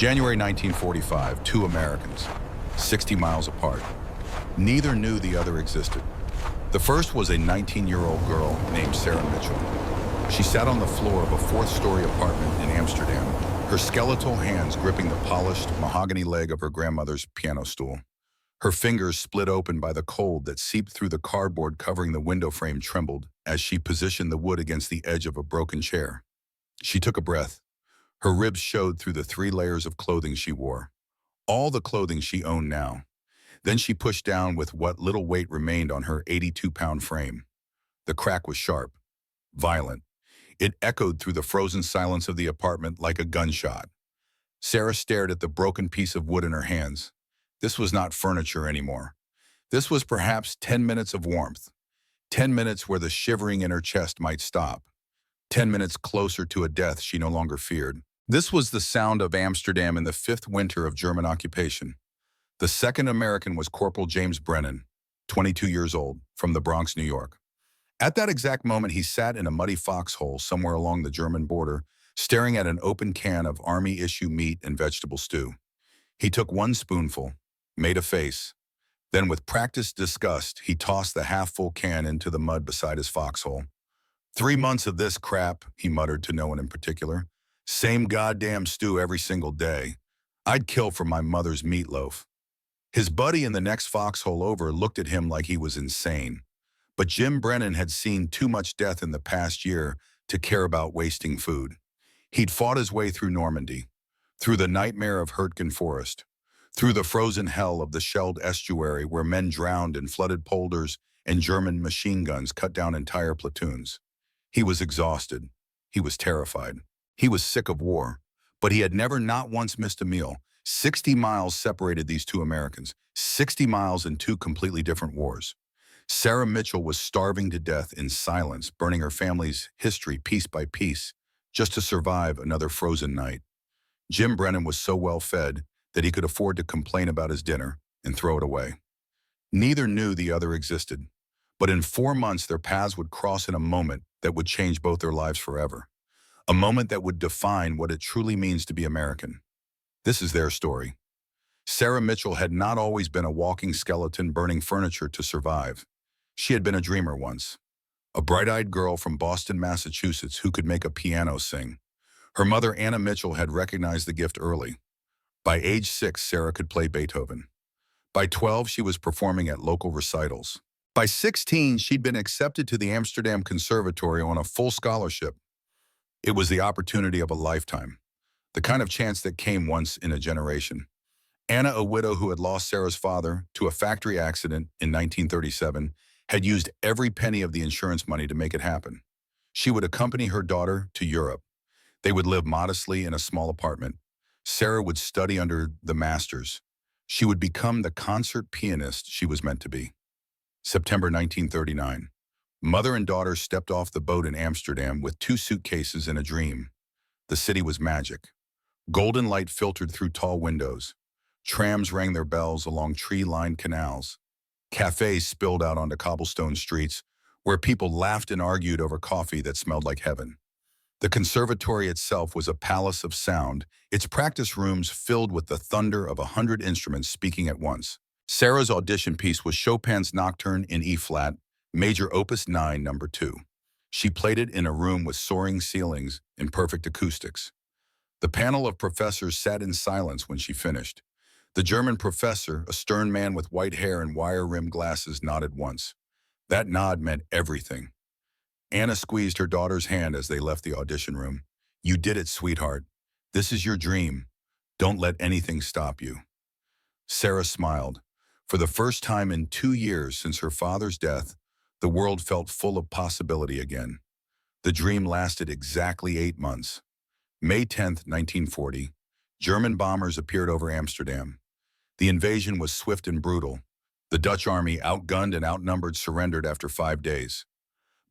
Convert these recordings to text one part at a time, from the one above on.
January 1945, two Americans, 60 miles apart. Neither knew the other existed. The first was a 19-year-old girl named Sarah Mitchell. She sat on the floor of a fourth-story apartment in Amsterdam, her skeletal hands gripping the polished mahogany leg of her grandmother's piano stool. Her fingers, split open by the cold that seeped through the cardboard covering the window frame, trembled as she positioned the wood against the edge of a broken chair. She took a breath. Her ribs showed through the 3 layers of clothing she wore, all the clothing she owned now. Then she pushed down with what little weight remained on her 82-pound frame. The crack was sharp, violent. It echoed through the frozen silence of the apartment like a gunshot. Sarah stared at the broken piece of wood in her hands. This was not furniture anymore. This was perhaps 10 minutes of warmth, 10 minutes where the shivering in her chest might stop, 10 minutes closer to a death she no longer feared. This was the sound of Amsterdam in the 5th winter of German occupation. The second American was Corporal James Brennan, 22 years old, from the Bronx, New York. At that exact moment, he sat in a muddy foxhole somewhere along the German border, staring at an open can of Army-issue meat and vegetable stew. He took one spoonful, made a face. Then, with practiced disgust, he tossed the half-full can into the mud beside his foxhole. 3 months of this crap, he muttered to no one in particular. Same goddamn stew every single day. I'd kill for my mother's meatloaf. His buddy in the next foxhole over looked at him like he was insane. But Jim Brennan had seen too much death in the past year to care about wasting food. He'd fought his way through Normandy, through the nightmare of Hurtgen Forest, through the frozen hell of the shelled estuary where men drowned in flooded polders and German machine guns cut down entire platoons. He was exhausted. He was terrified. He was sick of war, but he had never not once missed a meal. 60 miles separated these two Americans, 60 miles in 2 completely different wars. Sarah Mitchell was starving to death in silence, burning her family's history piece by piece, just to survive another frozen night. Jim Brennan was so well fed that he could afford to complain about his dinner and throw it away. Neither knew the other existed, but in 4 months their paths would cross in a moment that would change both their lives forever. A moment that would define what it truly means to be American. This is their story. Sarah Mitchell had not always been a walking skeleton burning furniture to survive. She had been a dreamer once. A bright-eyed girl from Boston, Massachusetts who could make a piano sing. Her mother, Anna Mitchell, had recognized the gift early. By age 6, Sarah could play Beethoven. By 12, she was performing at local recitals. By 16, she'd been accepted to the Amsterdam Conservatory on a full scholarship. It was the opportunity of a lifetime, the kind of chance that came once in a generation. Anna, a widow who had lost Sarah's father to a factory accident in 1937, had used every penny of the insurance money to make it happen. She would accompany her daughter to Europe. They would live modestly in a small apartment. Sarah would study under the masters. She would become the concert pianist she was meant to be. September 1939. Mother and daughter stepped off the boat in Amsterdam with 2 suitcases and a dream. The city was magic. Golden light filtered through tall windows. Trams rang their bells along tree-lined canals. Cafes spilled out onto cobblestone streets where people laughed and argued over coffee that smelled like heaven. The conservatory itself was a palace of sound, its practice rooms filled with the thunder of 100 instruments speaking at once. Sarah's audition piece was Chopin's Nocturne in E-flat, Major Opus 9, No. 2. She played it in a room with soaring ceilings and perfect acoustics. The panel of professors sat in silence when she finished. The German professor, a stern man with white hair and wire-rimmed glasses, nodded once. That nod meant everything. Anna squeezed her daughter's hand as they left the audition room. You did it, sweetheart. This is your dream. Don't let anything stop you. Sarah smiled. For the first time in 2 years since her father's death, the world felt full of possibility again. The dream lasted exactly 8 months. May 10, 1940, German bombers appeared over Amsterdam. The invasion was swift and brutal. The Dutch army, outgunned and outnumbered, surrendered after 5 days.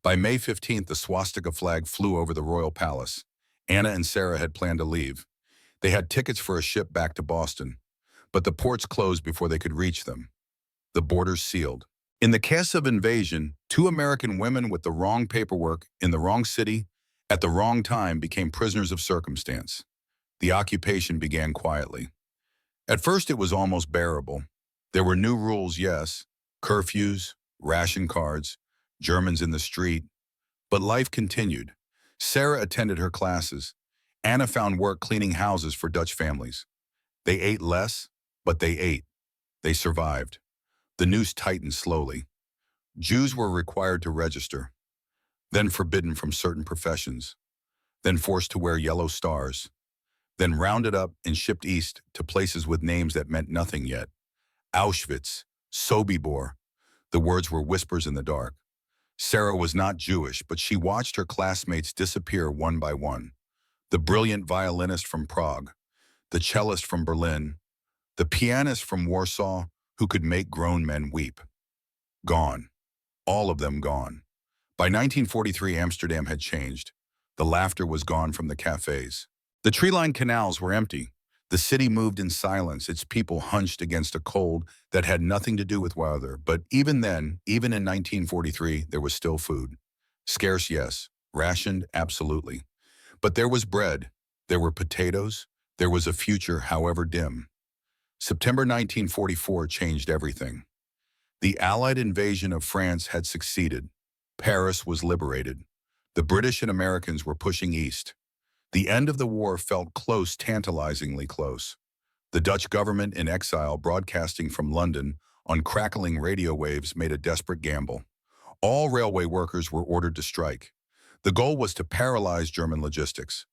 By May 15th, the swastika flag flew over the royal palace. Anna and Sarah had planned to leave. They had tickets for a ship back to Boston, but the ports closed before they could reach them. The borders sealed. In the chaos of invasion, 2 American women with the wrong paperwork in the wrong city at the wrong time became prisoners of circumstance. The occupation began quietly. At first, it was almost bearable. There were new rules, yes, curfews, ration cards, Germans in the street, but life continued. Sarah attended her classes. Anna found work cleaning houses for Dutch families. They ate less, but they ate. They survived. The noose tightened slowly. Jews were required to register, then forbidden from certain professions, then forced to wear yellow stars, then rounded up and shipped east to places with names that meant nothing yet. Auschwitz, Sobibor. The words were whispers in the dark. Sarah was not Jewish, but she watched her classmates disappear one by one. The brilliant violinist from Prague, the cellist from Berlin, the pianist from Warsaw who could make grown men weep. Gone. All of them gone. By 1943, Amsterdam had changed. The laughter was gone from the cafes. The tree-lined canals were empty. The city moved in silence, its people hunched against a cold that had nothing to do with weather. But even then, even in 1943, there was still food. Scarce, yes. Rationed, absolutely. But there was bread. There were potatoes. There was a future, however dim. September 1944 changed everything. The Allied invasion of France had succeeded. Paris was liberated. The British and Americans were pushing east. The end of the war felt close, tantalizingly close. The Dutch government in exile, broadcasting from London on crackling radio waves, made a desperate gamble. All railway workers were ordered to strike. The goal was to paralyze German logistics,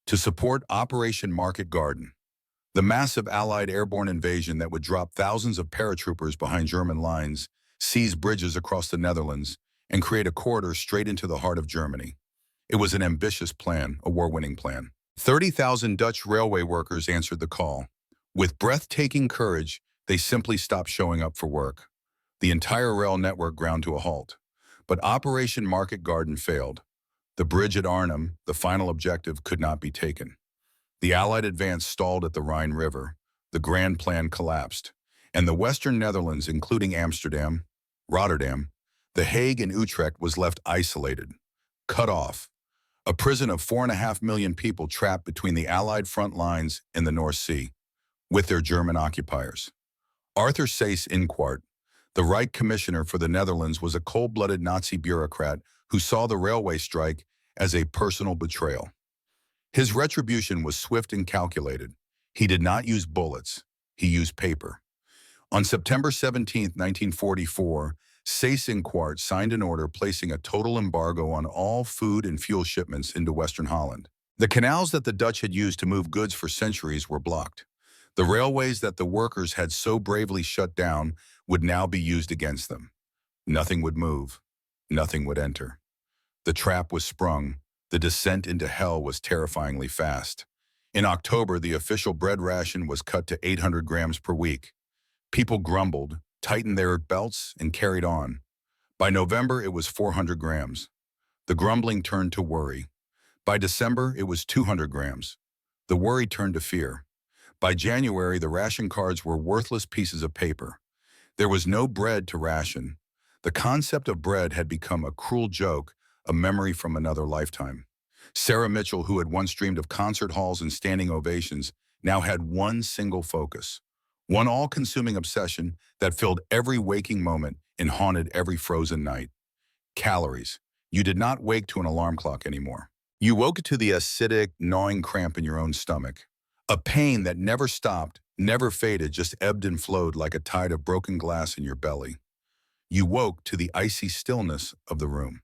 to support Operation Market Garden, the massive Allied airborne invasion that would drop thousands of paratroopers behind German lines, seize bridges across the Netherlands, and create a corridor straight into the heart of Germany. It was an ambitious plan, a war-winning plan. 30,000 Dutch railway workers answered the call. With breathtaking courage, they simply stopped showing up for work. The entire rail network ground to a halt. But Operation Market Garden failed. The bridge at Arnhem, the final objective, could not be taken. The Allied advance stalled at the Rhine River. The grand plan collapsed. And the Western Netherlands, including Amsterdam, Rotterdam, The Hague, and Utrecht, was left isolated, cut off. A prison of 4.5 million people trapped between the Allied front lines in the North Sea, with their German occupiers. Arthur Seyss-Inquart, the Reich Commissioner for the Netherlands, was a cold-blooded Nazi bureaucrat who saw the railway strike as a personal betrayal. His retribution was swift and calculated. He did not use bullets. He used paper. On September 17, 1944, Seyss-Inquart signed an order placing a total embargo on all food and fuel shipments into Western Holland. The canals that the Dutch had used to move goods for centuries were blocked. The railways that the workers had so bravely shut down would now be used against them. Nothing would move. Nothing would enter. The trap was sprung. The descent into hell was terrifyingly fast. In October, the official bread ration was cut to 800 grams per week. People grumbled, tightened their belts, and carried on. By November, it was 400 grams. The grumbling turned to worry. By December, it was 200 grams. The worry turned to fear. By January, the ration cards were worthless pieces of paper. There was no bread to ration. The concept of bread had become a cruel joke, a memory from another lifetime. Sarah Mitchell, who had once dreamed of concert halls and standing ovations, now had one single focus. One all-consuming obsession that filled every waking moment and haunted every frozen night. Calories. You did not wake to an alarm clock anymore. You woke to the acidic, gnawing cramp in your own stomach. A pain that never stopped, never faded, just ebbed and flowed like a tide of broken glass in your belly. You woke to the icy stillness of the room.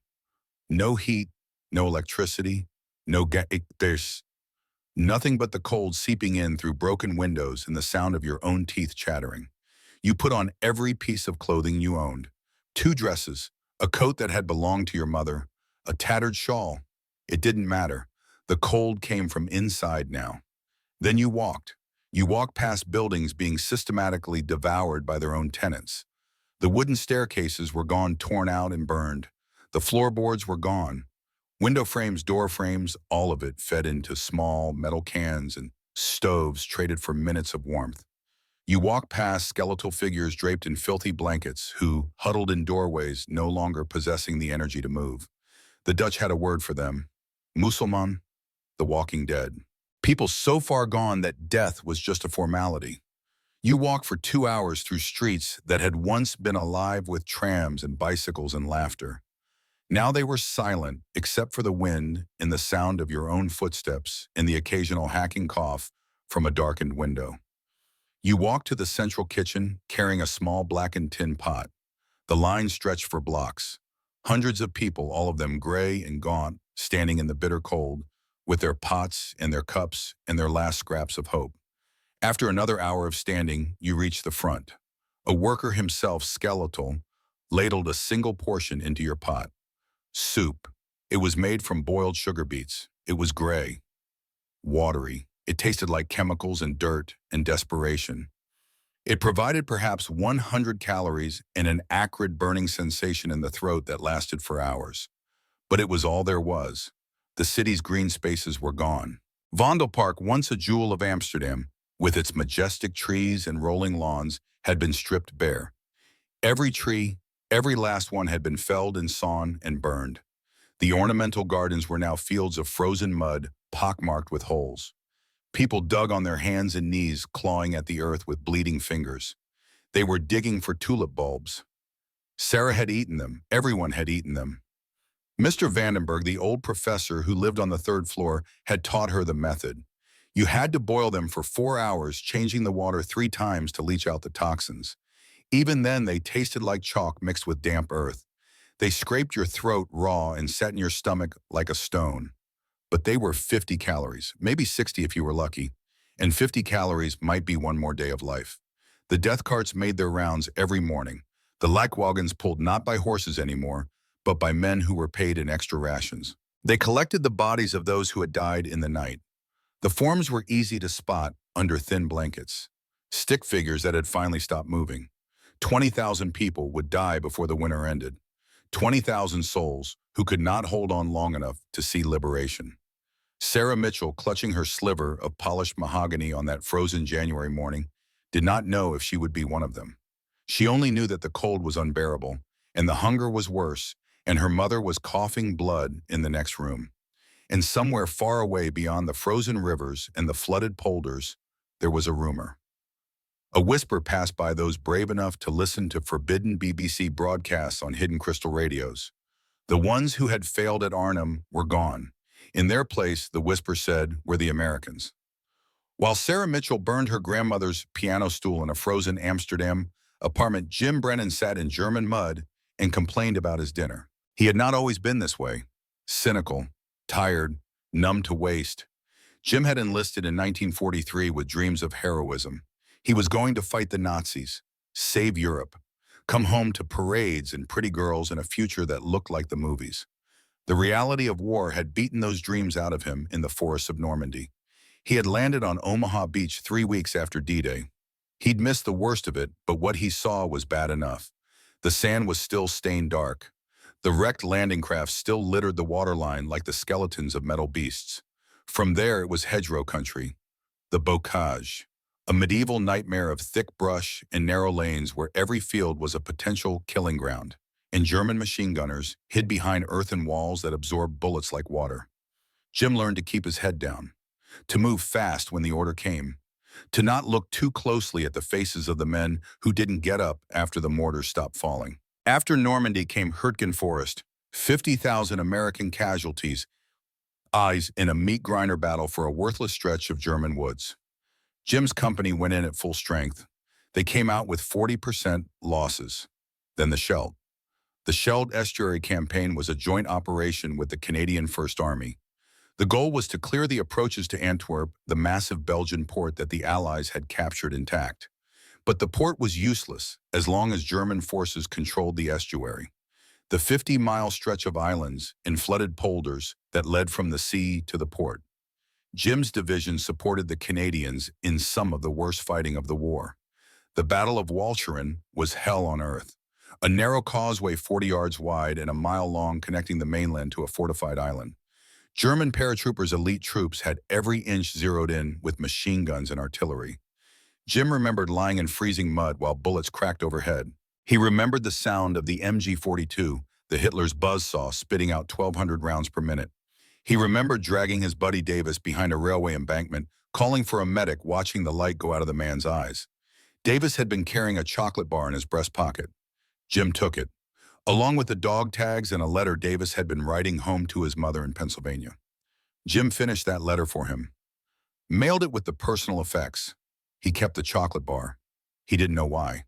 No heat, no electricity, there's nothing but the cold seeping in through broken windows and the sound of your own teeth chattering. You put on every piece of clothing you owned. 2 dresses, a coat that had belonged to your mother, a tattered shawl. It didn't matter. The cold came from inside now. Then you walked. You walked past buildings being systematically devoured by their own tenants. The wooden staircases were gone, torn out and burned. The floorboards were gone. Window frames, door frames, all of it fed into small metal cans and stoves traded for minutes of warmth. You walk past skeletal figures draped in filthy blankets who, huddled in doorways, no longer possessing the energy to move. The Dutch had a word for them. Musulman, the walking dead. People so far gone that death was just a formality. You walk for 2 hours through streets that had once been alive with trams and bicycles and laughter. Now they were silent, except for the wind and the sound of your own footsteps and the occasional hacking cough from a darkened window. You walk to the central kitchen, carrying a small blackened tin pot. The line stretched for blocks. Hundreds of people, all of them gray and gaunt, standing in the bitter cold, with their pots and their cups and their last scraps of hope. After another hour of standing, you reach the front. A worker himself, skeletal, ladled a single portion into your pot. Soup. It was made from boiled sugar beets. It was gray, watery. It tasted like chemicals and dirt and desperation. It provided perhaps 100 calories and an acrid burning sensation in the throat that lasted for hours. But it was all there was. The city's green spaces were gone. Vondelpark, once a jewel of Amsterdam, with its majestic trees and rolling lawns, had been stripped bare. Every tree, every last one had been felled and sawn and burned. The ornamental gardens were now fields of frozen mud, pockmarked with holes. People dug on their hands and knees, clawing at the earth with bleeding fingers. They were digging for tulip bulbs. Sarah had eaten them. Everyone had eaten them. Mr. Vandenberg, the old professor who lived on the third floor, had taught her the method. You had to boil them for 4 hours, changing the water 3 times to leach out the toxins. Even then, they tasted like chalk mixed with damp earth. They scraped your throat raw and set in your stomach like a stone. But they were 50 calories, maybe 60 if you were lucky, and 50 calories might be one more day of life. The death carts made their rounds every morning. The Leichwagons pulled not by horses anymore, but by men who were paid in extra rations. They collected the bodies of those who had died in the night. The forms were easy to spot under thin blankets. Stick figures that had finally stopped moving. 20,000 people would die before the winter ended. 20,000 souls who could not hold on long enough to see liberation. Sarah Mitchell, clutching her sliver of polished mahogany on that frozen January morning, did not know if she would be one of them. She only knew that the cold was unbearable, and the hunger was worse, and her mother was coughing blood in the next room. And somewhere far away beyond the frozen rivers and the flooded polders, there was a rumor. A whisper passed by those brave enough to listen to forbidden BBC broadcasts on hidden crystal radios. The ones who had failed at Arnhem were gone. In their place, the whisper said, were the Americans. While Sarah Mitchell burned her grandmother's piano stool in a frozen Amsterdam apartment, Jim Brennan sat in German mud and complained about his dinner. He had not always been this way. Cynical, tired, numb to waste. Jim had enlisted in 1943 with dreams of heroism. He was going to fight the Nazis, save Europe, come home to parades and pretty girls and a future that looked like the movies. The reality of war had beaten those dreams out of him in the forests of Normandy. He had landed on Omaha Beach 3 weeks after D-Day. He'd missed the worst of it, but what he saw was bad enough. The sand was still stained dark. The wrecked landing craft still littered the waterline like the skeletons of metal beasts. From there, it was hedgerow country, the bocage, a medieval nightmare of thick brush and narrow lanes where every field was a potential killing ground, and German machine gunners hid behind earthen walls that absorbed bullets like water. Jim learned to keep his head down, to move fast when the order came, to not look too closely at the faces of the men who didn't get up after the mortars stopped falling. After Normandy came Hurtgen Forest, 50,000 American casualties, eyes in a meat grinder battle for a worthless stretch of German woods. Jim's company went in at full strength. They came out with 40% losses. Then the Scheldt. The Scheldt Estuary Campaign was a joint operation with the Canadian First Army. The goal was to clear the approaches to Antwerp, the massive Belgian port that the Allies had captured intact. But the port was useless as long as German forces controlled the estuary. The 50-mile stretch of islands and flooded polders that led from the sea to the port. Jim's division supported the Canadians in some of the worst fighting of the war. The Battle of Walcheren was hell on earth. A narrow causeway 40 yards wide and a mile long connecting the mainland to a fortified island. German paratroopers' elite troops had every inch zeroed in with machine guns and artillery. Jim remembered lying in freezing mud while bullets cracked overhead. He remembered the sound of the MG-42, the Hitler's buzzsaw spitting out 1,200 rounds per minute. He remembered dragging his buddy Davis behind a railway embankment, calling for a medic, watching the light go out of the man's eyes. Davis had been carrying a chocolate bar in his breast pocket. Jim took it, along with the dog tags and a letter Davis had been writing home to his mother in Pennsylvania. Jim finished that letter for him, mailed it with the personal effects. He kept the chocolate bar. He didn't know why.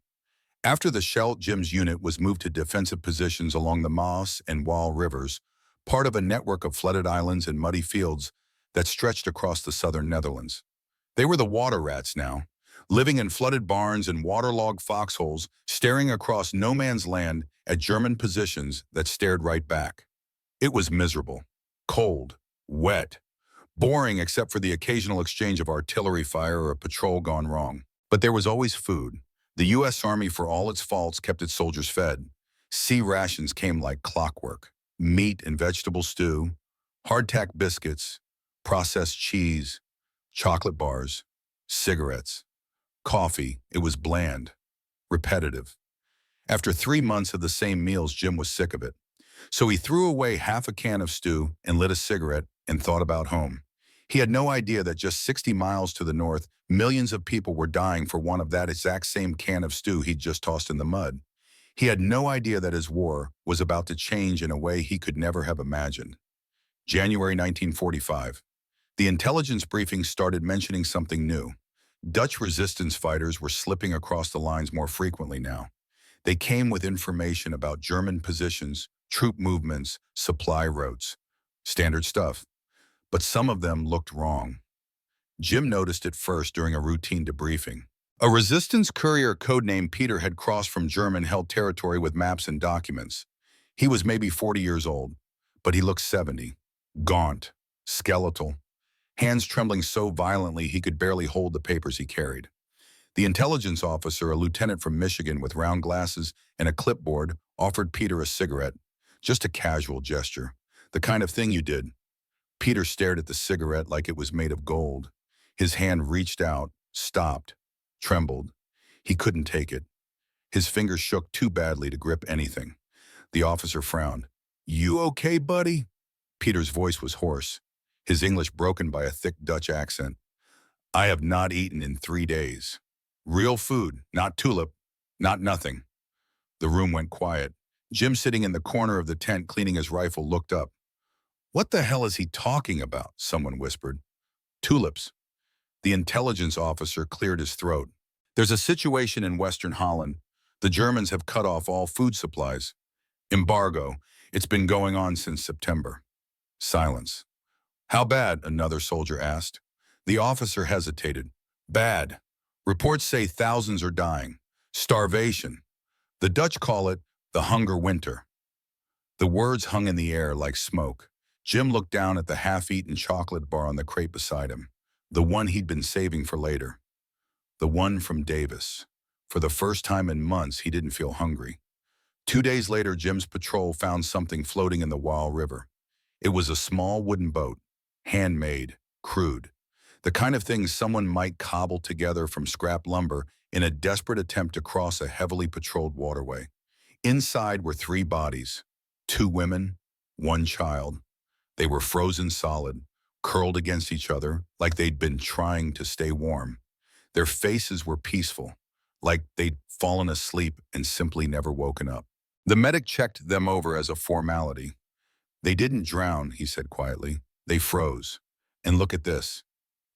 After the shell, Jim's unit was moved to defensive positions along the Maas and Waal rivers, part of a network of flooded islands and muddy fields that stretched across the southern Netherlands. They were the water rats now, living in flooded barns and waterlogged foxholes, staring across no man's land at German positions that stared right back. It was miserable, cold, wet, boring except for the occasional exchange of artillery fire or a patrol gone wrong. But there was always food. The U.S. Army, for all its faults, kept its soldiers fed. Sea rations came like clockwork. Meat and vegetable stew, hardtack biscuits, processed cheese, chocolate bars, cigarettes, coffee. It was bland, repetitive. After 3 months of the same meals, Jim was sick of it. So he threw away half a can of stew and lit a cigarette and thought about home. He had no idea that just 60 miles to the north, millions of people were dying for want of that exact same can of stew he'd just tossed in the mud. He had no idea that his war was about to change in a way he could never have imagined. January 1945. The intelligence briefing started mentioning something new. Dutch resistance fighters were slipping across the lines more frequently now. They came with information about German positions, troop movements, supply routes. Standard stuff. But some of them looked wrong. Jim noticed it first during a routine debriefing. A resistance courier codenamed Peter had crossed from German-held territory with maps and documents. He was maybe 40 years old, but he looked 70. Gaunt, skeletal, hands trembling so violently he could barely hold the papers he carried. The intelligence officer, a lieutenant from Michigan with round glasses and a clipboard, offered Peter a cigarette. Just a casual gesture, the kind of thing you did. Peter stared at the cigarette like it was made of gold. His hand reached out, stopped, trembled. He couldn't take it. His fingers shook too badly to grip anything. The officer frowned. "You okay, buddy?" Peter's voice was hoarse, his English broken by a thick Dutch accent. "I have not eaten in 3 days. Real food, not tulip, not nothing." The room went quiet. Jim, sitting in the corner of the tent cleaning his rifle, looked up. "What the hell is he talking about?" someone whispered. "Tulips." The intelligence officer cleared his throat. "There's a situation in Western Holland. The Germans have cut off all food supplies. Embargo. It's been going on since September." Silence. "How bad?" another soldier asked. The officer hesitated. "Bad. Reports say thousands are dying. Starvation. The Dutch call it the hunger winter." The words hung in the air like smoke. Jim looked down at the half-eaten chocolate bar on the crate beside him, the one he'd been saving for later. The one from Davis. For the first time in months, he didn't feel hungry. 2 days later, Jim's patrol found something floating in the Waal River. It was a small wooden boat, handmade, crude, the kind of thing someone might cobble together from scrap lumber in a desperate attempt to cross a heavily patrolled waterway. Inside were 3 bodies, 2 women, 1 child. They were frozen solid, curled against each other like they'd been trying to stay warm. Their faces were peaceful, like they'd fallen asleep and simply never woken up. The medic checked them over as a formality. "They didn't drown," he said quietly. "They froze. And look at this."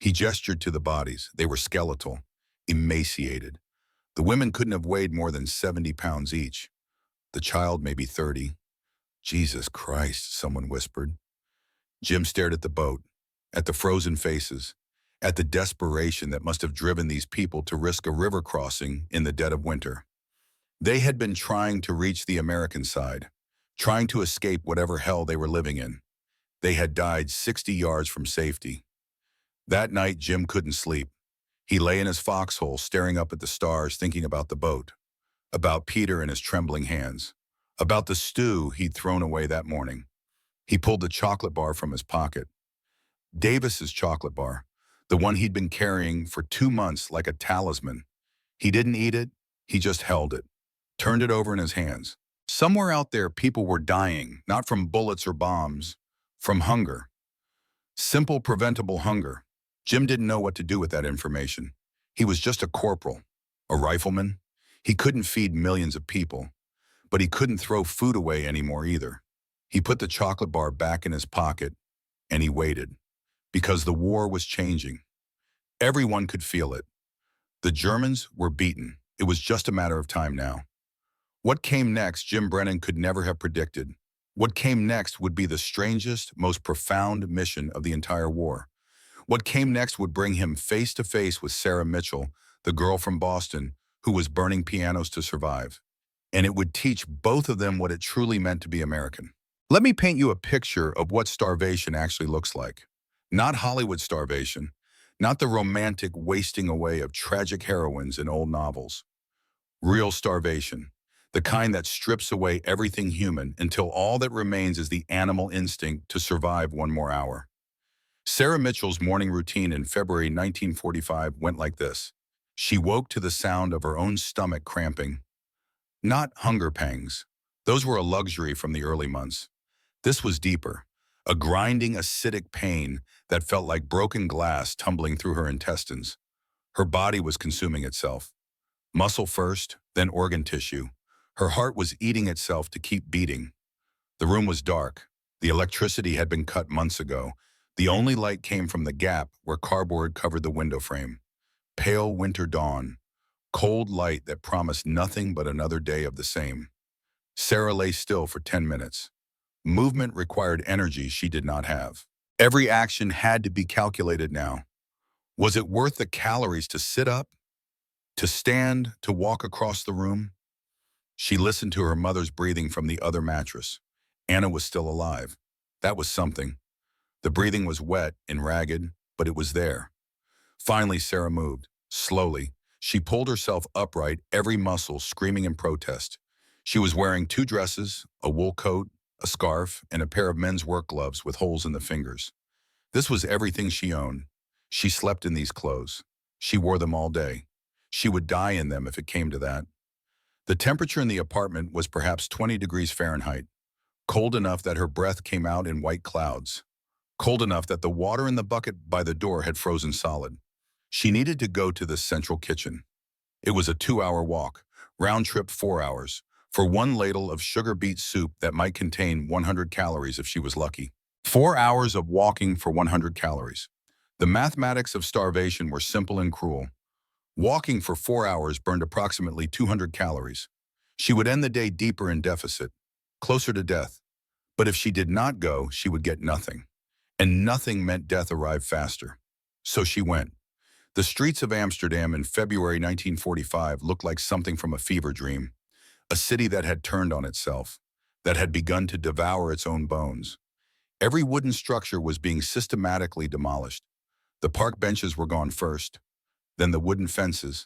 He gestured to the bodies. They were skeletal, emaciated. The women couldn't have weighed more than 70 pounds each. The child maybe 30. "Jesus Christ," someone whispered. Jim stared at the boat, at the frozen faces, at the desperation that must have driven these people to risk a river crossing in the dead of winter. They had been trying to reach the American side, trying to escape whatever hell they were living in. They had died 60 yards from safety. That night, Jim couldn't sleep. He lay in his foxhole, staring up at the stars, thinking about the boat, about Peter and his trembling hands, about the stew he'd thrown away that morning. He pulled the chocolate bar from his pocket. Davis's chocolate bar, the one he'd been carrying for 2 months like a talisman. He didn't eat it, he just held it, turned it over in his hands. Somewhere out there, people were dying, not from bullets or bombs, from hunger. Simple, preventable hunger. Jim didn't know what to do with that information. He was just a corporal, a rifleman. He couldn't feed millions of people, but he couldn't throw food away anymore either. He put the chocolate bar back in his pocket, and he waited, because the war was changing. Everyone could feel it. The Germans were beaten. It was just a matter of time now. What came next, Jim Brennan could never have predicted. What came next would be the strangest, most profound mission of the entire war. What came next would bring him face to face with Sarah Mitchell, the girl from Boston, who was burning pianos to survive. And it would teach both of them what it truly meant to be American. Let me paint you a picture of what starvation actually looks like. Not Hollywood starvation, not the romantic wasting away of tragic heroines in old novels. Real starvation, the kind that strips away everything human until all that remains is the animal instinct to survive one more hour. Sarah Mitchell's morning routine in February 1945 went like this. She woke to the sound of her own stomach cramping. Not hunger pangs. Those were a luxury from the early months. This was deeper, a grinding acidic pain that felt like broken glass tumbling through her intestines. Her body was consuming itself. Muscle first, then organ tissue. Her heart was eating itself to keep beating. The room was dark. The electricity had been cut months ago. The only light came from the gap where cardboard covered the window frame. Pale winter dawn, cold light that promised nothing but another day of the same. Sarah lay still for 10 minutes. Movement required energy she did not have. Every action had to be calculated now. Was it worth the calories to sit up, to stand, to walk across the room? She listened to her mother's breathing from the other mattress. Anna was still alive. That was something. The breathing was wet and ragged, but it was there. Finally, Sarah moved. Slowly, she pulled herself upright, every muscle screaming in protest. She was wearing 2 dresses, a wool coat, a scarf, and a pair of men's work gloves with holes in the fingers. This was everything she owned. She slept in these clothes. She wore them all day. She would die in them if it came to that. The temperature in the apartment was perhaps 20 degrees Fahrenheit, cold enough that her breath came out in white clouds, cold enough that the water in the bucket by the door had frozen solid. She needed to go to the central kitchen. It was a 2-hour walk, round trip 4 hours, for one ladle of sugar beet soup that might contain 100 calories if she was lucky. 4 hours of walking for 100 calories. The mathematics of starvation were simple and cruel. Walking for 4 hours burned approximately 200 calories. She would end the day deeper in deficit, closer to death. But if she did not go, she would get nothing. And nothing meant death arrived faster. So she went. The streets of Amsterdam in February 1945 looked like something from a fever dream. A city that had turned on itself, that had begun to devour its own bones. Every wooden structure was being systematically demolished. The park benches were gone first, then the wooden fences,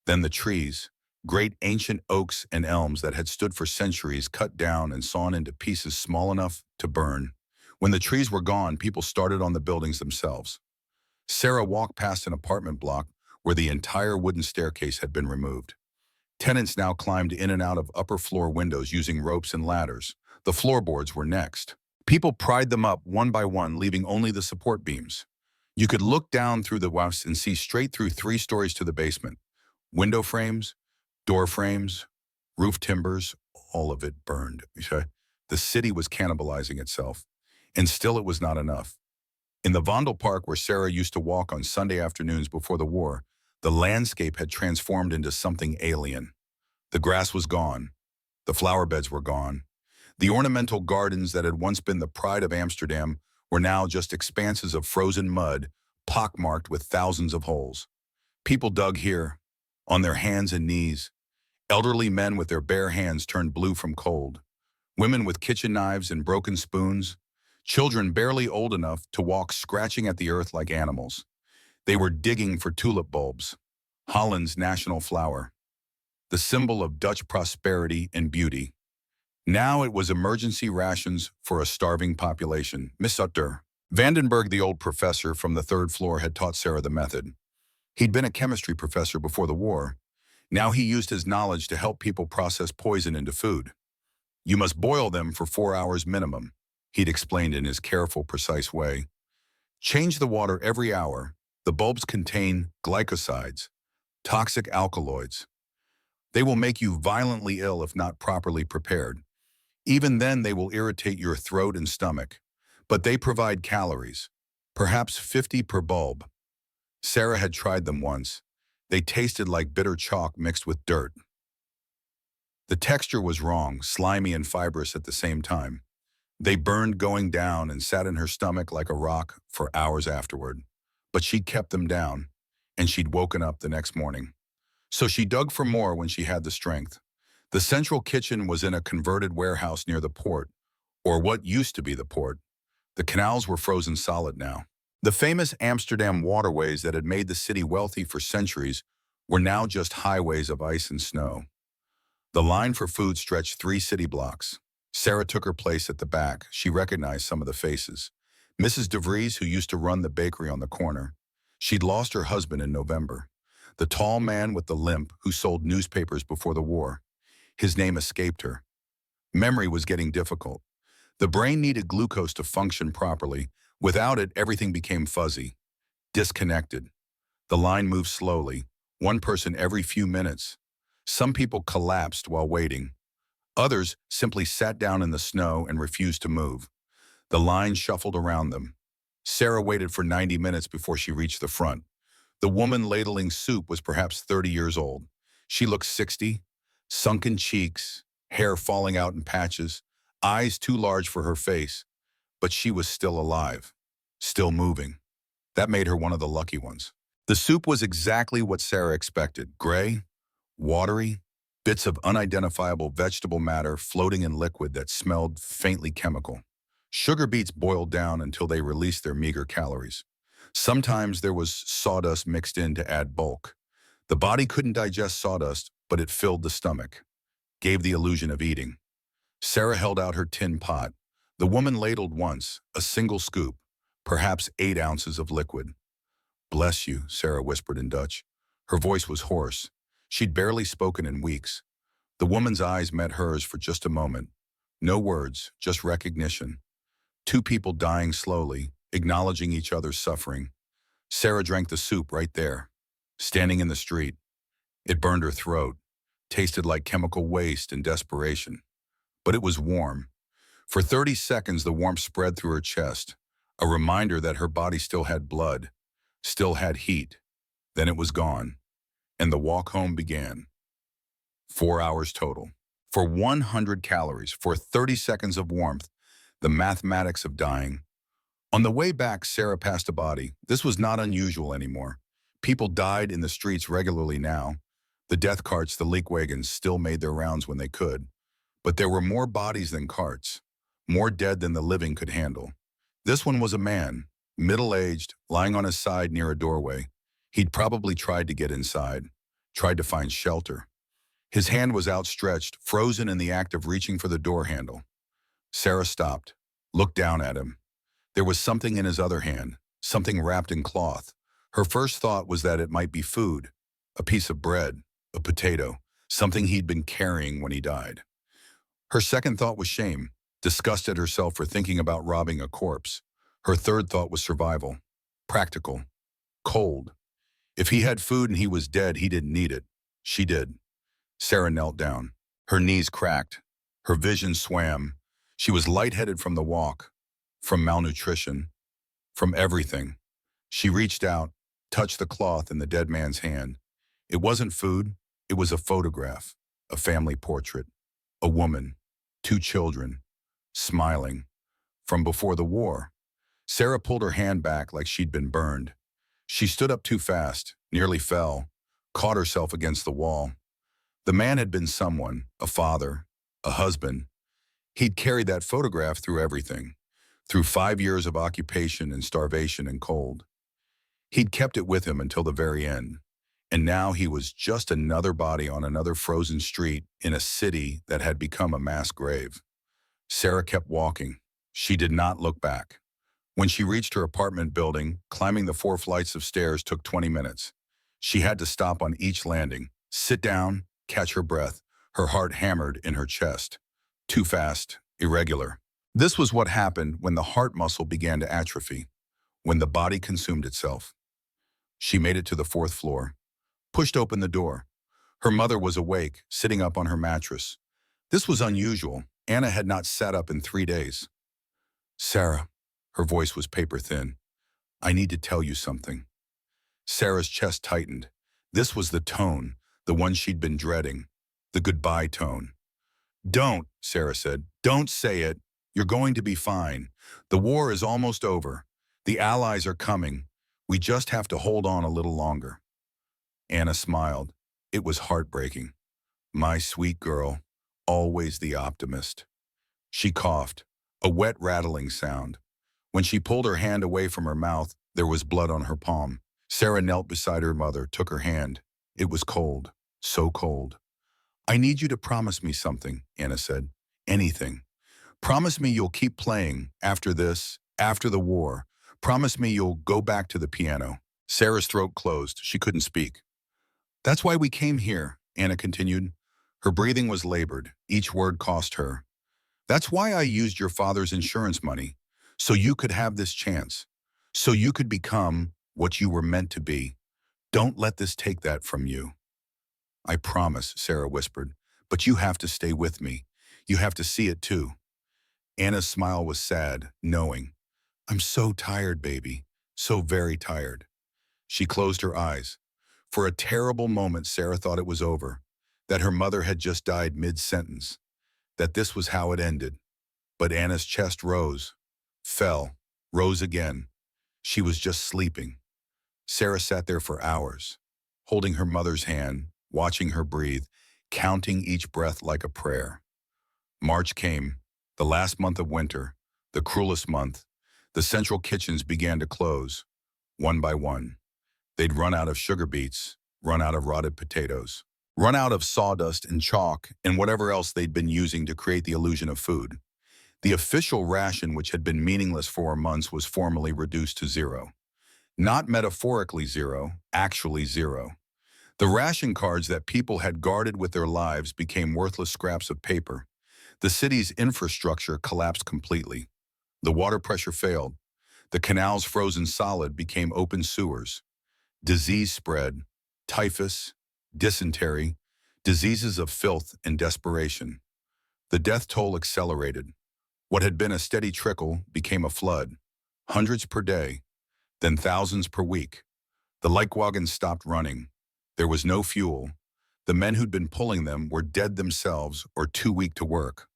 then the trees, great ancient oaks and elms that had stood for centuries cut down and sawn into pieces small enough to burn. When the trees were gone, people started on the buildings themselves. Sarah walked past an apartment block where the entire wooden staircase had been removed. Tenants now climbed in and out of upper floor windows using ropes and ladders. The floorboards were next. People pried them up one by one, leaving only the support beams. You could look down through the house and see straight through 3 stories to the basement. Window frames, door frames, roof timbers, all of it burned. The city was cannibalizing itself. And still it was not enough. In the Vondel Park where Sarah used to walk on Sunday afternoons before the war, the landscape had transformed into something alien. The grass was gone. The flower beds were gone. The ornamental gardens that had once been the pride of Amsterdam were now just expanses of frozen mud, pockmarked with thousands of holes. People dug here, on their hands and knees. Elderly men with their bare hands turned blue from cold. Women with kitchen knives and broken spoons. Children barely old enough to walk scratching at the earth like animals. They were digging for tulip bulbs, Holland's national flower, the symbol of Dutch prosperity and beauty. Now it was emergency rations for a starving population. Miss Utter. Vandenberg, the old professor from the 3rd floor, had taught Sarah the method. He'd been a chemistry professor before the war. Now he used his knowledge to help people process poison into food. You must boil them for 4 hours minimum, he'd explained in his careful, precise way. Change the water every hour. The bulbs contain glycosides, toxic alkaloids. They will make you violently ill if not properly prepared. Even then, they will irritate your throat and stomach. But they provide calories, perhaps 50 per bulb. Sarah had tried them once. They tasted like bitter chalk mixed with dirt. The texture was wrong, slimy and fibrous at the same time. They burned going down and sat in her stomach like a rock for hours afterward. But she'd kept them down, and she'd woken up the next morning. So she dug for more when she had the strength. The central kitchen was in a converted warehouse near the port, or what used to be the port. The canals were frozen solid now. The famous Amsterdam waterways that had made the city wealthy for centuries were now just highways of ice and snow. The line for food stretched 3 city blocks. Sarah took her place at the back. She recognized some of the faces. Mrs. DeVries, who used to run the bakery on the corner. She'd lost her husband in November. The tall man with the limp who sold newspapers before the war. His name escaped her. Memory was getting difficult. The brain needed glucose to function properly. Without it, everything became fuzzy, disconnected. The line moved slowly, one person every few minutes. Some people collapsed while waiting. Others simply sat down in the snow and refused to move. The line shuffled around them. Sarah waited for 90 minutes before she reached the front. The woman ladling soup was perhaps 30 years old. She looked 60, sunken cheeks, hair falling out in patches, eyes too large for her face. But she was still alive, still moving. That made her one of the lucky ones. The soup was exactly what Sarah expected. Gray, watery, bits of unidentifiable vegetable matter floating in liquid that smelled faintly chemical. Sugar beets boiled down until they released their meager calories. Sometimes there was sawdust mixed in to add bulk. The body couldn't digest sawdust, but it filled the stomach, gave the illusion of eating. Sarah held out her tin pot. The woman ladled once, a single scoop, perhaps 8 ounces of liquid. "Bless you," Sarah whispered in Dutch. Her voice was hoarse. She'd barely spoken in weeks. The woman's eyes met hers for just a moment. No words, just recognition. 2 people dying slowly, acknowledging each other's suffering. Sarah drank the soup right there, standing in the street. It burned her throat, tasted like chemical waste and desperation. But it was warm. For 30 seconds, the warmth spread through her chest, a reminder that her body still had blood, still had heat. Then it was gone, and the walk home began. 4 hours total. For 100 calories, for 30 seconds of warmth, the mathematics of dying. On the way back, Sarah passed a body. This was not unusual anymore. People died in the streets regularly now. The death carts, the leak wagons, still made their rounds when they could. But there were more bodies than carts, more dead than the living could handle. This one was a man, middle-aged, lying on his side near a doorway. He'd probably tried to get inside, tried to find shelter. His hand was outstretched, frozen in the act of reaching for the door handle. Sarah stopped, looked down at him. There was something in his other hand, something wrapped in cloth. Her first thought was that it might be food, a piece of bread, a potato, something he'd been carrying when he died. Her second thought was shame, disgust at herself for thinking about robbing a corpse. Her third thought was survival, practical, cold. If he had food and he was dead, he didn't need it. She did. Sarah knelt down. Her knees cracked. Her vision swam. She was lightheaded from the walk, from malnutrition, from everything. She reached out, touched the cloth in the dead man's hand. It wasn't food. It was a photograph, a family portrait, a woman, 2 children, smiling, from before the war. Sarah pulled her hand back like she'd been burned. She stood up too fast, nearly fell, caught herself against the wall. The man had been someone, a father, a husband. He'd carried that photograph through everything, through 5 years of occupation and starvation and cold. He'd kept it with him until the very end. And now he was just another body on another frozen street in a city that had become a mass grave. Sarah kept walking. She did not look back. When she reached her apartment building, climbing the 4 flights of stairs took 20 minutes. She had to stop on each landing, sit down, catch her breath, her heart hammered in her chest. Too fast, irregular. This was what happened when the heart muscle began to atrophy. when the body consumed itself. She made it to the fourth floor, pushed open the door. Her mother was awake, sitting up on her mattress. This was unusual. Anna had not sat up in 3 days. "Sarah," her voice was paper thin, "I need to tell you something." Sarah's chest tightened. This was the tone, the one she'd been dreading, the goodbye tone. "Don't," Sarah said. "Don't say it. You're going to be fine. The war is almost over. The Allies are coming. We just have to hold on a little longer." Anna smiled. It was heartbreaking. My sweet girl, always the optimist. She coughed, a wet rattling sound. When she pulled her hand away from her mouth, there was blood on her palm. Sarah knelt beside her mother, took her hand. It was cold, so cold. "I need you to promise me something," Anna said. "Anything. Promise me you'll keep playing after this, after the war. Promise me you'll go back to the piano." Sarah's throat closed. She couldn't speak. "That's why we came here," Anna continued. Her breathing was labored. Each word cost her. "That's why I used your father's insurance money, so you could have this chance, so you could become what you were meant to be. Don't let this take that from you." "I promise," Sarah whispered, "but you have to stay with me. You have to see it too." Anna's smile was sad, knowing. "I'm so tired, baby, so very tired." She closed her eyes. For a terrible moment, Sarah thought it was over, that her mother had just died mid-sentence, that this was how it ended. But Anna's chest rose, fell, rose again. She was just sleeping. Sarah sat there for hours, holding her mother's hand, watching her breathe, counting each breath like a prayer. March came, the last month of winter, the cruelest month. The central kitchens began to close, one by one. They'd run out of sugar beets, run out of rotted potatoes, run out of sawdust and chalk and whatever else they'd been using to create the illusion of food. The official ration, which had been meaningless for months, was formally reduced to zero. Not metaphorically zero, actually zero. The ration cards that people had guarded with their lives became worthless scraps of paper. The city's infrastructure collapsed completely. The water pressure failed. The canals frozen solid became open sewers. Disease spread, typhus, dysentery, diseases of filth and desperation. The death toll accelerated. What had been a steady trickle became a flood, hundreds per day, then thousands per week. The like wagons stopped running. There was no fuel. The men who'd been pulling them were dead themselves or too weak to work.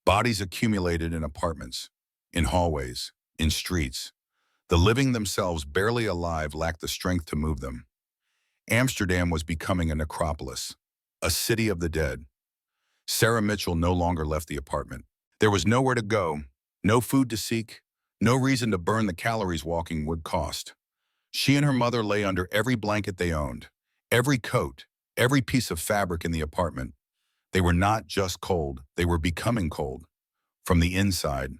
Bodies accumulated in apartments, in hallways, in streets. The living themselves, barely alive, lacked the strength to move them. Amsterdam was becoming a necropolis, a city of the dead. Sarah Mitchell no longer left the apartment. There was nowhere to go, no food to seek, no reason to burn the calories walking would cost. She and her mother lay under every blanket they owned, every coat, every piece of fabric in the apartment. They were not just cold, they were becoming cold. From the inside,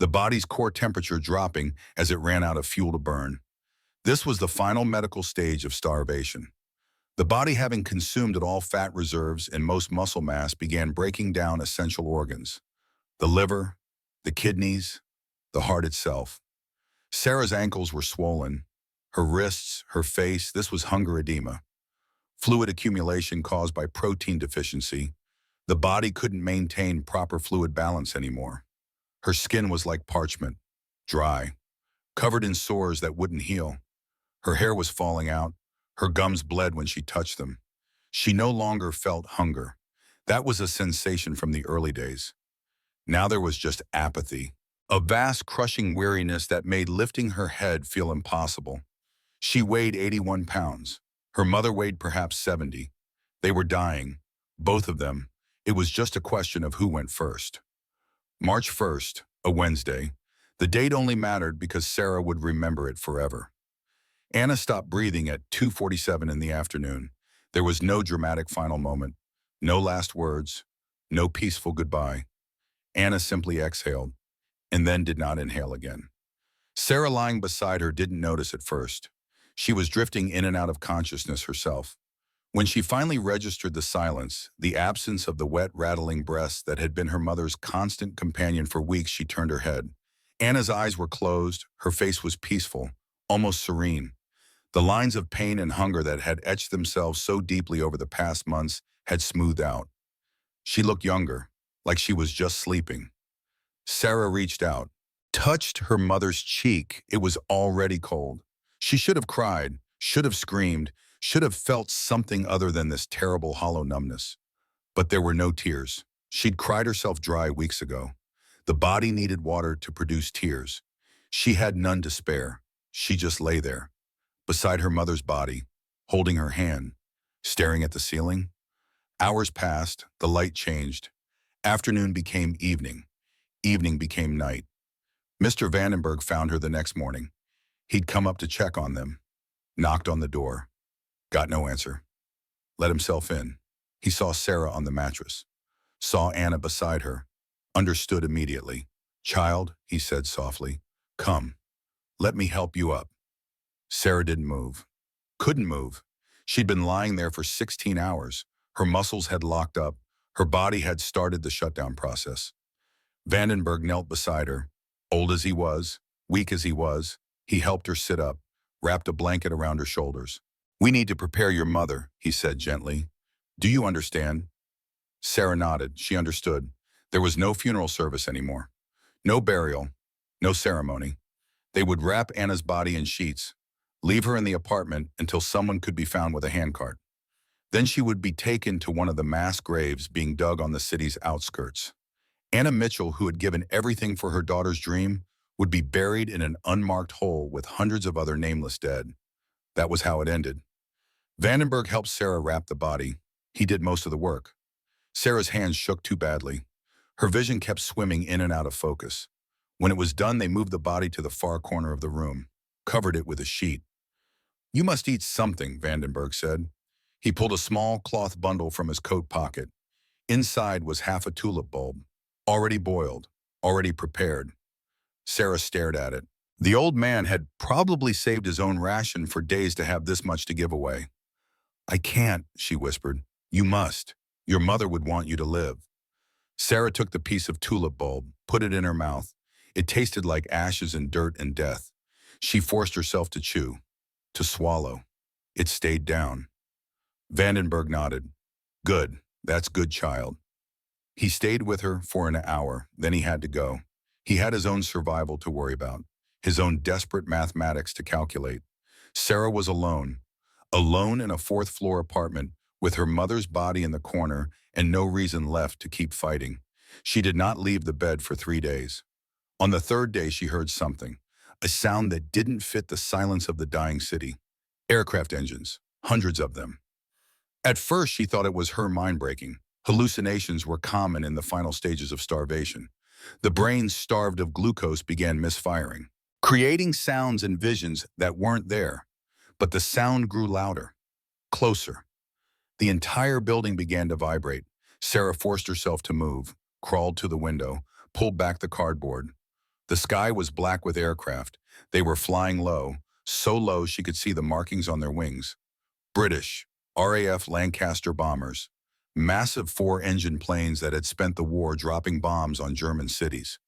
the body's core temperature dropping as it ran out of fuel to burn. This was the final medical stage of starvation. The body, having consumed all fat reserves and most muscle mass, began breaking down essential organs. The liver, the kidneys, the heart itself. Sarah's ankles were swollen, her wrists, her face. This was hunger edema. Fluid accumulation caused by protein deficiency. The body couldn't maintain proper fluid balance anymore. Her skin was like parchment, dry, covered in sores that wouldn't heal. Her hair was falling out. Her gums bled when she touched them. She no longer felt hunger. That was a sensation from the early days. Now there was just apathy, a vast crushing weariness that made lifting her head feel impossible. She weighed 81 pounds. Her mother weighed perhaps 70. They were dying, both of them. It was just a question of who went first. March 1st, a Wednesday. The date only mattered because Sarah would remember it forever. Anna stopped breathing at 2:47 in the afternoon. There was no dramatic final moment, no last words, no peaceful goodbye. Anna simply exhaled, and then did not inhale again. Sarah, lying beside her, didn't notice at first. She was drifting in and out of consciousness herself. When she finally registered the silence, the absence of the wet, rattling breaths that had been her mother's constant companion for weeks, she turned her head. Anna's eyes were closed, her face was peaceful, almost serene. The lines of pain and hunger that had etched themselves so deeply over the past months had smoothed out. She looked younger, like she was just sleeping. Sarah reached out, touched her mother's cheek. It was already cold. She should have cried, should have screamed, should have felt something other than this terrible hollow numbness. But there were no tears. She'd cried herself dry weeks ago. The body needed water to produce tears. She had none to spare. She just lay there, beside her mother's body, holding her hand, staring at the ceiling. Hours passed, the light changed. Afternoon became evening. Evening became night. Mr. Vandenberg found her the next morning. He'd come up to check on them, knocked on the door, got no answer, let himself in. He saw Sarah on the mattress, saw Anna beside her, understood immediately. "Child," he said softly, "come, let me help you up." Sarah didn't move, couldn't move. She'd been lying there for 16 hours. Her muscles had locked up. Her body had started the shutdown process. Vandenberg knelt beside her. Old as he was, weak as he was, he helped her sit up, wrapped a blanket around her shoulders. "We need to prepare your mother," he said gently. "Do you understand?" Sarah nodded. She understood. There was no funeral service anymore. No burial, no ceremony. They would wrap Anna's body in sheets, leave her in the apartment until someone could be found with a handcart. Then she would be taken to one of the mass graves being dug on the city's outskirts. Anna Mitchell, who had given everything for her daughter's dream, would be buried in an unmarked hole with hundreds of other nameless dead. That was how it ended. Vandenberg helped Sarah wrap the body. He did most of the work. Sarah's hands shook too badly. Her vision kept swimming in and out of focus. When it was done, they moved the body to the far corner of the room, covered it with a sheet. "You must eat something," Vandenberg said. He pulled a small cloth bundle from his coat pocket. Inside was half a tulip bulb, already boiled, already prepared. Sarah stared at it. The old man had probably saved his own ration for days to have this much to give away. "I can't," she whispered. "You must. Your mother would want you to live." Sarah took the piece of tulip bulb, put it in her mouth. It tasted like ashes and dirt and death. She forced herself to chew, to swallow. It stayed down. Vandenberg nodded. "Good. That's good, child." He stayed with her for an hour, then he had to go. He had his own survival to worry about, his own desperate mathematics to calculate. Sarah was alone, alone in a fourth-floor apartment with her mother's body in the corner and no reason left to keep fighting. She did not leave the bed for 3 days. On the third day, she heard something, a sound that didn't fit the silence of the dying city. Aircraft engines, hundreds of them. At first, she thought it was her mind breaking. Hallucinations were common in the final stages of starvation. The brain, starved of glucose, began misfiring, creating sounds and visions that weren't there. But the sound grew louder, closer. The entire building began to vibrate. Sarah forced herself to move, crawled to the window, pulled back the cardboard. The sky was black with aircraft. They were flying low, so low she could see the markings on their wings. British, RAF Lancaster bombers. Massive 4-engine planes that had spent the war dropping bombs on German cities.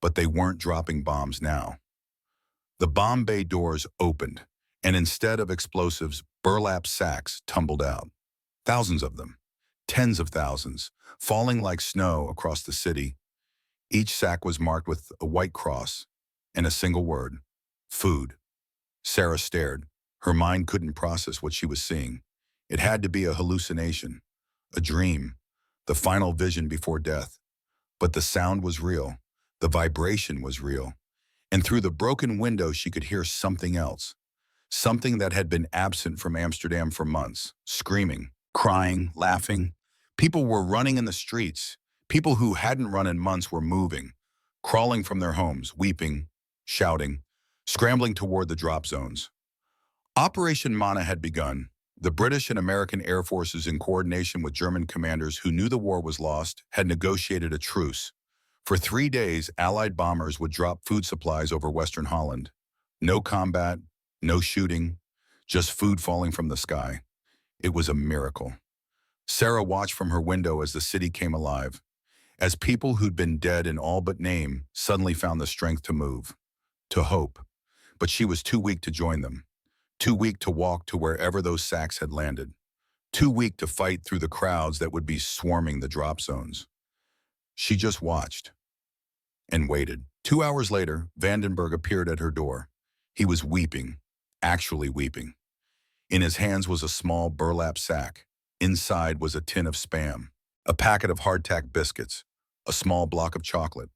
But they weren't dropping bombs now. The bomb bay doors opened, and instead of explosives, burlap sacks tumbled out. Thousands of them, tens of thousands, falling like snow across the city. Each sack was marked with a white cross and a single word: food. Sarah stared. Her mind couldn't process what she was seeing. It had to be a hallucination, a dream, the final vision before death. But the sound was real. The vibration was real. And through the broken window, she could hear something else. Something that had been absent from Amsterdam for months. Screaming, crying, laughing. People were running in the streets. People who hadn't run in months were moving, crawling from their homes, weeping, shouting, scrambling toward the drop zones. Operation Mana had begun. The British and American Air Forces, in coordination with German commanders who knew the war was lost, had negotiated a truce. For 3 days, Allied bombers would drop food supplies over Western Holland. No combat, no shooting, just food falling from the sky. It was a miracle. Sarah watched from her window as the city came alive. as people who'd been dead in all but name suddenly found the strength to move, to hope. But she was too weak to join them, too weak to walk to wherever those sacks had landed, too weak to fight through the crowds that would be swarming the drop zones. She just watched and waited. 2 hours later, Vandenberg appeared at her door. He was weeping, actually weeping. In his hands was a small burlap sack. Inside was a tin of Spam, a packet of hardtack biscuits, a small block of chocolate.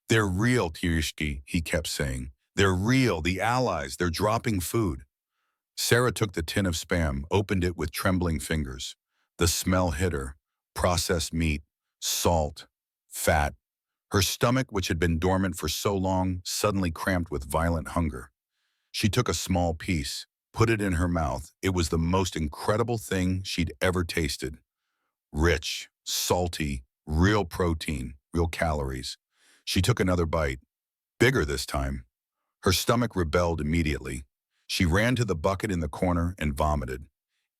"They're real, Tirishki," he kept saying. "They're real, the Allies, they're dropping food." Sarah took the tin of Spam, opened it with trembling fingers. The smell hit her: processed meat, salt, fat. Her stomach, which had been dormant for so long, suddenly cramped with violent hunger. She took a small piece, put it in her mouth. It was the most incredible thing she'd ever tasted. Rich, salty, real protein, real calories. She took another bite, bigger this time. Her stomach rebelled immediately. She ran to the bucket in the corner and vomited.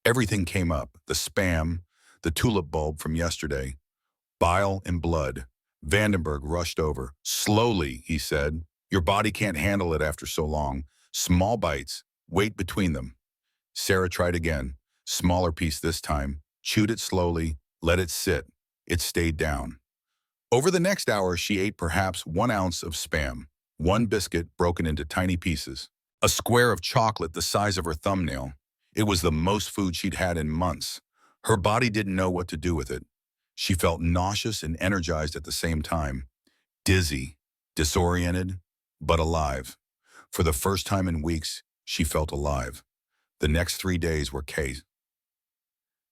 Everything came up: the Spam, the tulip bulb from yesterday, bile and blood. Vandenberg rushed over. "Slowly," he said. "Your body can't handle it after so long. Small bites. Wait between them." Sarah tried again. Smaller piece this time. Chewed it slowly. Let it sit. It stayed down. Over the next hour, she ate perhaps 1 ounce of Spam, one biscuit broken into tiny pieces, a square of chocolate the size of her thumbnail. It was the most food she'd had in months. Her body didn't know what to do with it. She felt nauseous and energized at the same time, dizzy, disoriented, but alive. For the first time in weeks, she felt alive. The next 3 days were chaos.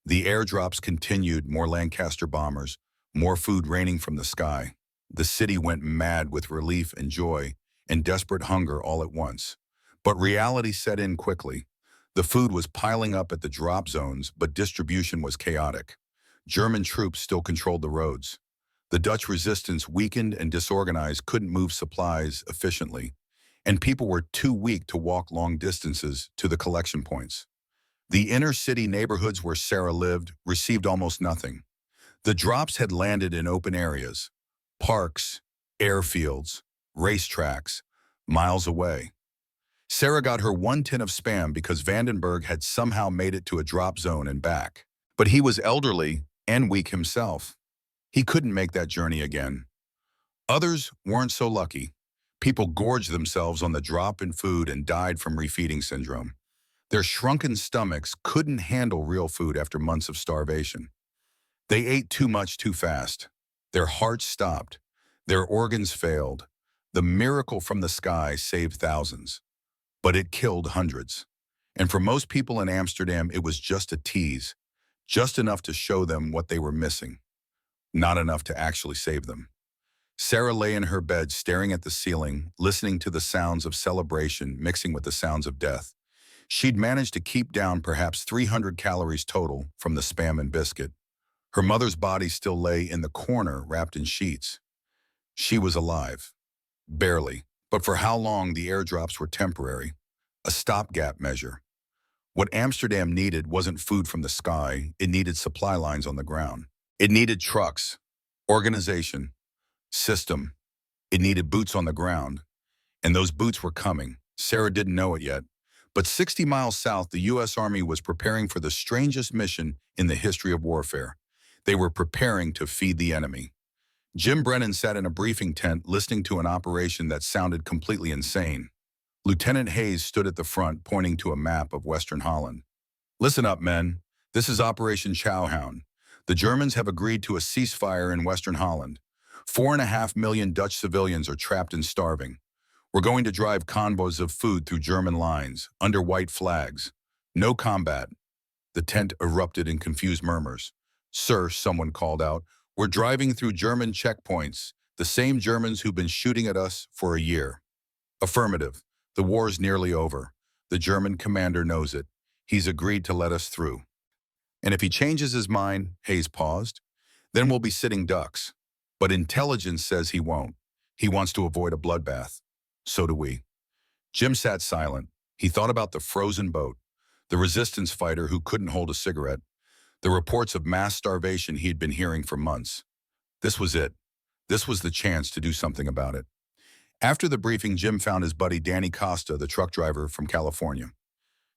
The airdrops continued, more Lancaster bombers, more food raining from the sky. The city went mad with relief and joy and desperate hunger all at once. But reality set in quickly. The food was piling up at the drop zones, but distribution was chaotic. German troops still controlled the roads. The Dutch resistance, weakened and disorganized, couldn't move supplies efficiently, and people were too weak to walk long distances to the collection points. The inner city neighborhoods where Sarah lived received almost nothing. The drops had landed in open areas, parks, airfields, racetracks, miles away. Sarah got her 1 tin of Spam because Vandenberg had somehow made it to a drop zone and back. But he was elderly and weak himself. He couldn't make that journey again. Others weren't so lucky. People gorged themselves on the drop in food and died from refeeding syndrome. Their shrunken stomachs couldn't handle real food after months of starvation. They ate too much too fast. Their hearts stopped. Their organs failed. The miracle from the sky saved thousands, but it killed hundreds. And for most people in Amsterdam, it was just a tease, just enough to show them what they were missing, not enough to actually save them. Sarah lay in her bed, staring at the ceiling, listening to the sounds of celebration mixing with the sounds of death. She'd managed to keep down perhaps 300 calories total from the Spam and biscuit. Her mother's body still lay in the corner, wrapped in sheets. She was alive. Barely. But for how long? The airdrops were temporary, a stopgap measure. What Amsterdam needed wasn't food from the sky. It needed supply lines on the ground. It needed trucks, organization, system. It needed boots on the ground. And those boots were coming. Sarah didn't know it yet. But 60 miles south, the U.S. Army was preparing for the strangest mission in the history of warfare. They were preparing to feed the enemy. Jim Brennan sat in a briefing tent listening to an operation that sounded completely insane. Lieutenant Hayes stood at the front, pointing to a map of Western Holland. "Listen up, men. This is Operation Chowhound. The Germans have agreed to a ceasefire in Western Holland. 4.5 million Dutch civilians are trapped and starving. We're going to drive convoys of food through German lines, under white flags. No combat." The tent erupted in confused murmurs. "Sir," someone called out, "we're driving through German checkpoints, the same Germans who've been shooting at us for a year." "Affirmative. The war's nearly over. The German commander knows it. He's agreed to let us through. And if he changes his mind," Hayes paused, "then we'll be sitting ducks. But intelligence says he won't. He wants to avoid a bloodbath. So do we." Jim sat silent. He thought about the frozen boat, the resistance fighter who couldn't hold a cigarette, the reports of mass starvation he'd been hearing for months. This was it. This was the chance to do something about it. After the briefing, Jim found his buddy Danny Costa, the truck driver from California.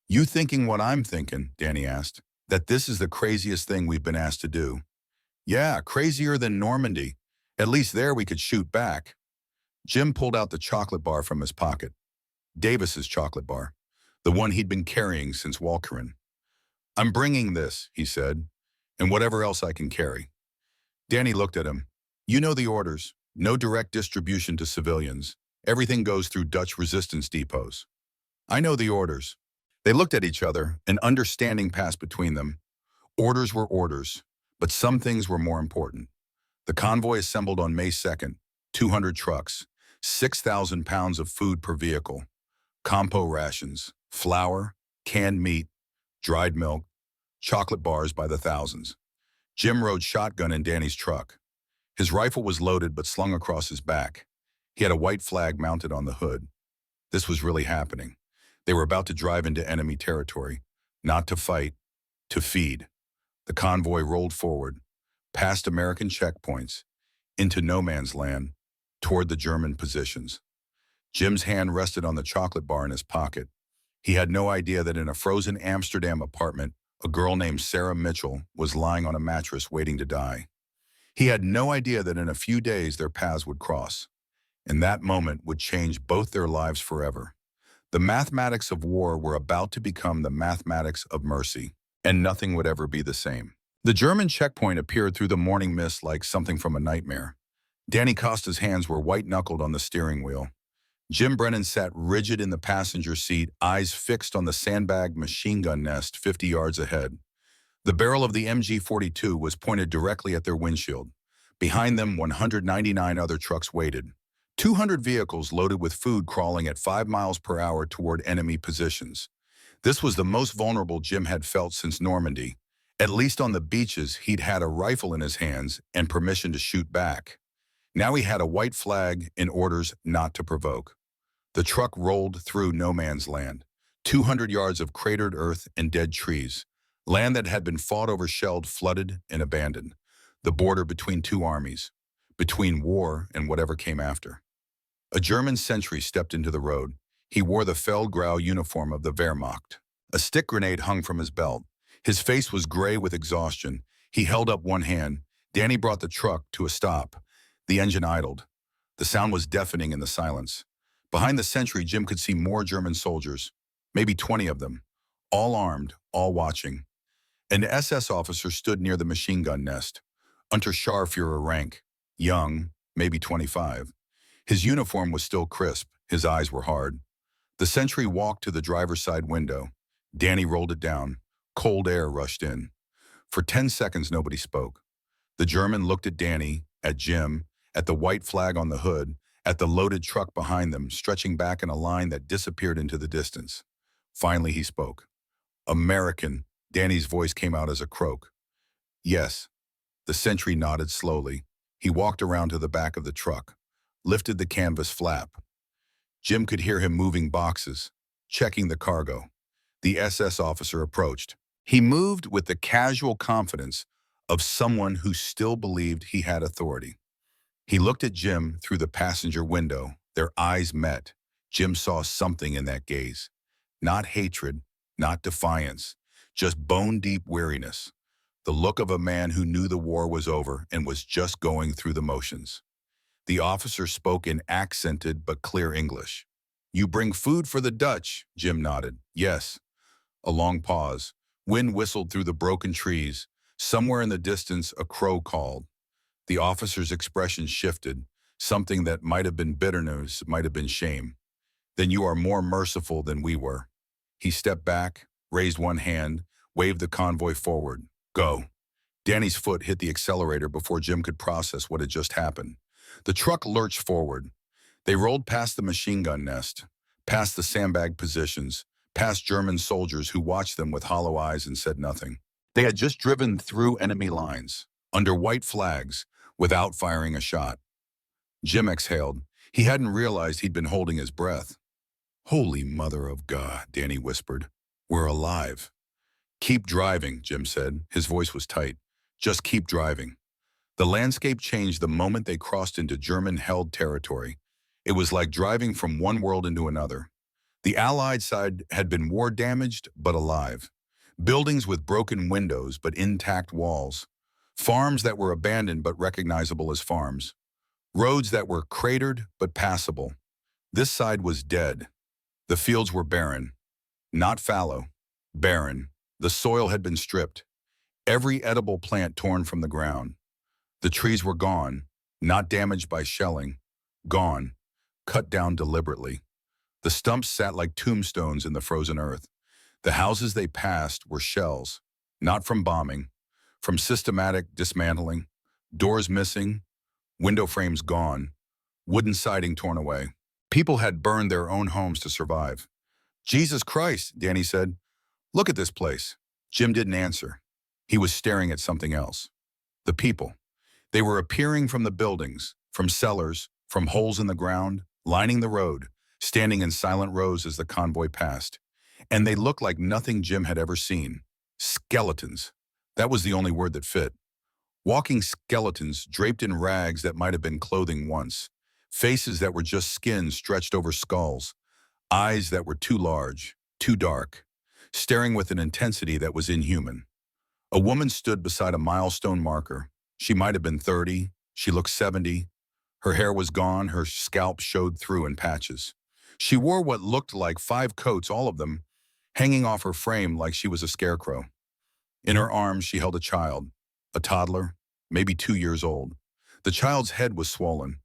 "You thinking what I'm thinking?" Danny asked. "That this is the craziest thing we've been asked to do." "Yeah, crazier than Normandy. At least there we could shoot back." Jim pulled out the chocolate bar from his pocket. Davis's chocolate bar, the one he'd been carrying since Walcheren. "I'm bringing this," he said, "and whatever else I can carry." Danny looked at him. "You know the orders. No direct distribution to civilians. Everything goes through Dutch resistance depots." "I know the orders." They looked at each other, and understanding passed between them. Orders were orders, but some things were more important. The convoy assembled on May 2nd, 200 trucks, 6,000 pounds of food per vehicle, compo rations, flour, canned meat, dried milk, chocolate bars by the thousands. Jim rode shotgun in Danny's truck. His rifle was loaded but slung across his back. He had a white flag mounted on the hood. This was really happening. They were about to drive into enemy territory, not to fight, to feed. The convoy rolled forward, past American checkpoints, into no man's land, toward the German positions. Jim's hand rested on the chocolate bar in his pocket. He had no idea that in a frozen Amsterdam apartment, a girl named Sarah Mitchell was lying on a mattress waiting to die. He had no idea that in a few days their paths would cross, and that moment would change both their lives forever. The mathematics of war were about to become the mathematics of mercy, and nothing would ever be the same. The German checkpoint appeared through the morning mist like something from a nightmare. Danny Costa's hands were white-knuckled on the steering wheel. Jim Brennan sat rigid in the passenger seat, eyes fixed on the sandbag machine gun nest 50 yards ahead. The barrel of the MG-42 was pointed directly at their windshield. Behind them, 199 other trucks waited. 200 vehicles loaded with food crawling at 5 miles per hour toward enemy positions. This was the most vulnerable Jim had felt since Normandy. At least on the beaches, he'd had a rifle in his hands and permission to shoot back. Now he had a white flag and orders not to provoke. The truck rolled through no man's land. 200 yards of cratered earth and dead trees. Land that had been fought over, shelled, flooded, and abandoned. The border between two armies. Between war and whatever came after. A German sentry stepped into the road. He wore the Feldgrau uniform of the Wehrmacht. A stick grenade hung from his belt. His face was gray with exhaustion. He held up one hand. Danny brought the truck to a stop. The engine idled. The sound was deafening in the silence. Behind the sentry, Jim could see more German soldiers, maybe 20 of them, all armed, all watching. An SS officer stood near the machine gun nest, Unterscharführer rank, young, maybe 25. His uniform was still crisp, his eyes were hard. The sentry walked to the driver's side window. Danny rolled it down. Cold air rushed in. For 10 seconds, nobody spoke. The German looked at Danny, at Jim, at the white flag on the hood, at the loaded truck behind them, stretching back in a line that disappeared into the distance. Finally, he spoke. "American." Danny's voice came out as a croak. "Yes." The sentry nodded slowly. He walked around to the back of the truck, lifted the canvas flap. Jim could hear him moving boxes, checking the cargo. The SS officer approached. He moved with the casual confidence of someone who still believed he had authority. He looked at Jim through the passenger window. Their eyes met. Jim saw something in that gaze. Not hatred, not defiance, just bone-deep weariness. The look of a man who knew the war was over and was just going through the motions. The officer spoke in accented but clear English. "You bring food for the Dutch?" Jim nodded. "Yes." A long pause. Wind whistled through the broken trees. Somewhere in the distance, a crow called. The officer's expression shifted. Something that might have been bitterness, might have been shame. "Then you are more merciful than we were." He stepped back, raised one hand, waved the convoy forward. "Go." Danny's foot hit the accelerator before Jim could process what had just happened. The truck lurched forward. They rolled past the machine gun nest, past the sandbag positions, past German soldiers who watched them with hollow eyes and said nothing. They had just driven through enemy lines, under white flags, without firing a shot. Jim exhaled. He hadn't realized he'd been holding his breath. "Holy Mother of God," Danny whispered. "We're alive." "Keep driving," Jim said. His voice was tight. "Just keep driving." The landscape changed the moment they crossed into German-held territory. It was like driving from one world into another. The Allied side had been war-damaged, but alive. Buildings with broken windows, but intact walls. Farms that were abandoned, but recognizable as farms. Roads that were cratered, but passable. This side was dead. The fields were barren. Not fallow. Barren. The soil had been stripped. Every edible plant torn from the ground. The trees were gone, not damaged by shelling. Gone. Cut down deliberately. The stumps sat like tombstones in the frozen earth. The houses they passed were shells, not from bombing, from systematic dismantling. Doors missing, window frames gone, wooden siding torn away. People had burned their own homes to survive. Jesus Christ, Danny said. Look at this place. Jim didn't answer. He was staring at something else. The people. They were appearing from the buildings, from cellars, from holes in the ground, lining the road, standing in silent rows as the convoy passed. And they looked like nothing Jim had ever seen. Skeletons. That was the only word that fit. Walking skeletons draped in rags that might have been clothing once. Faces that were just skin stretched over skulls. Eyes that were too large, too dark, staring with an intensity that was inhuman. A woman stood beside a milestone marker. She might have been 30. She looked 70. Her hair was gone. Her scalp showed through in patches. She wore what looked like 5 coats, all of them, hanging off her frame like she was a scarecrow. In her arms, she held a child, a toddler, maybe 2 years old. The child's head was swollen,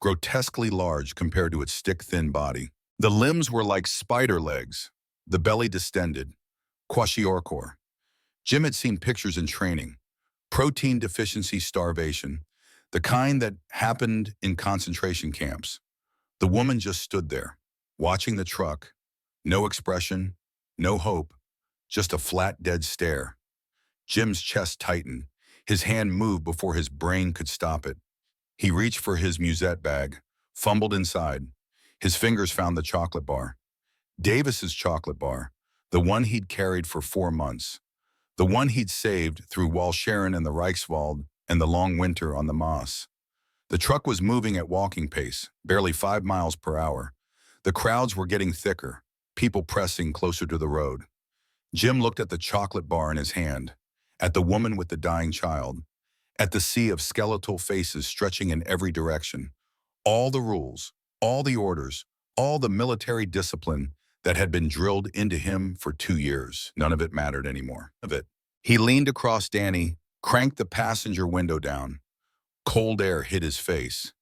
grotesquely large compared to its stick-thin body. The limbs were like spider legs, the belly distended, kwashiorkor. Jim had seen pictures in training, protein deficiency starvation, the kind that happened in concentration camps. The woman just stood there, watching the truck, no expression, no hope, just a flat, dead stare. Jim's chest tightened. His hand moved before his brain could stop it. He reached for his musette bag, fumbled inside. His fingers found the chocolate bar. Davis's chocolate bar, the one he'd carried for 4 months. The one he'd saved through Walcheren and the Reichswald and the long winter on the Maas. The truck was moving at walking pace, barely 5 miles per hour. The crowds were getting thicker, people pressing closer to the road. Jim looked at the chocolate bar in his hand, at the woman with the dying child, at the sea of skeletal faces stretching in every direction. All the rules, all the orders, all the military discipline that had been drilled into him for 2 years. None of it mattered anymore. He leaned across Danny, cranked the passenger window down. Cold air hit his face.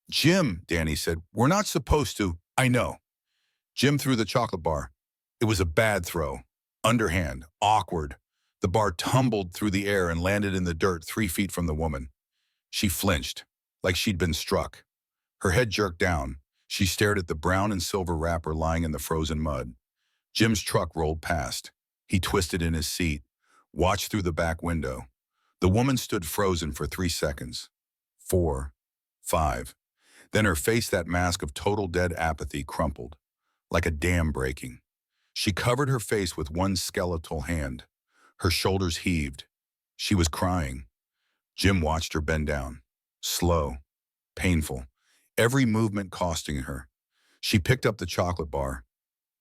Jim, Danny said, we're not supposed to. I know. Jim threw the chocolate bar. It was a bad throw. Underhand, awkward. The bar tumbled through the air and landed in the dirt 3 feet from the woman. She flinched, like she'd been struck. Her head jerked down. She stared at the brown and silver wrapper lying in the frozen mud. Jim's truck rolled past. He twisted in his seat, watched through the back window. The woman stood frozen for 3 seconds. 4, 5. Then her face, that mask of total dead apathy, crumpled, like a dam breaking. She covered her face with one skeletal hand. Her shoulders heaved. She was crying. Jim watched her bend down. Slow, painful, every movement costing her. She picked up the chocolate bar,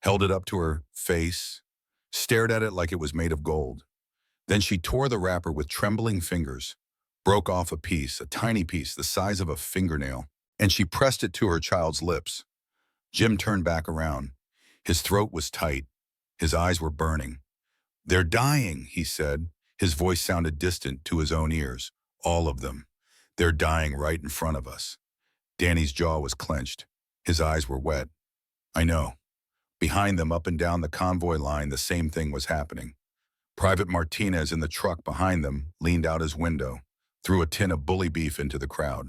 held it up to her face, stared at it like it was made of gold. Then she tore the wrapper with trembling fingers, broke off a piece, a tiny piece the size of a fingernail, and she pressed it to her child's lips. Jim turned back around. His throat was tight. His eyes were burning. They're dying, he said. His voice sounded distant to his own ears. All of them. They're dying right in front of us. Danny's jaw was clenched. His eyes were wet. I know. Behind them, up and down the convoy line, the same thing was happening. Private Martinez in the truck behind them leaned out his window, threw a tin of bully beef into the crowd.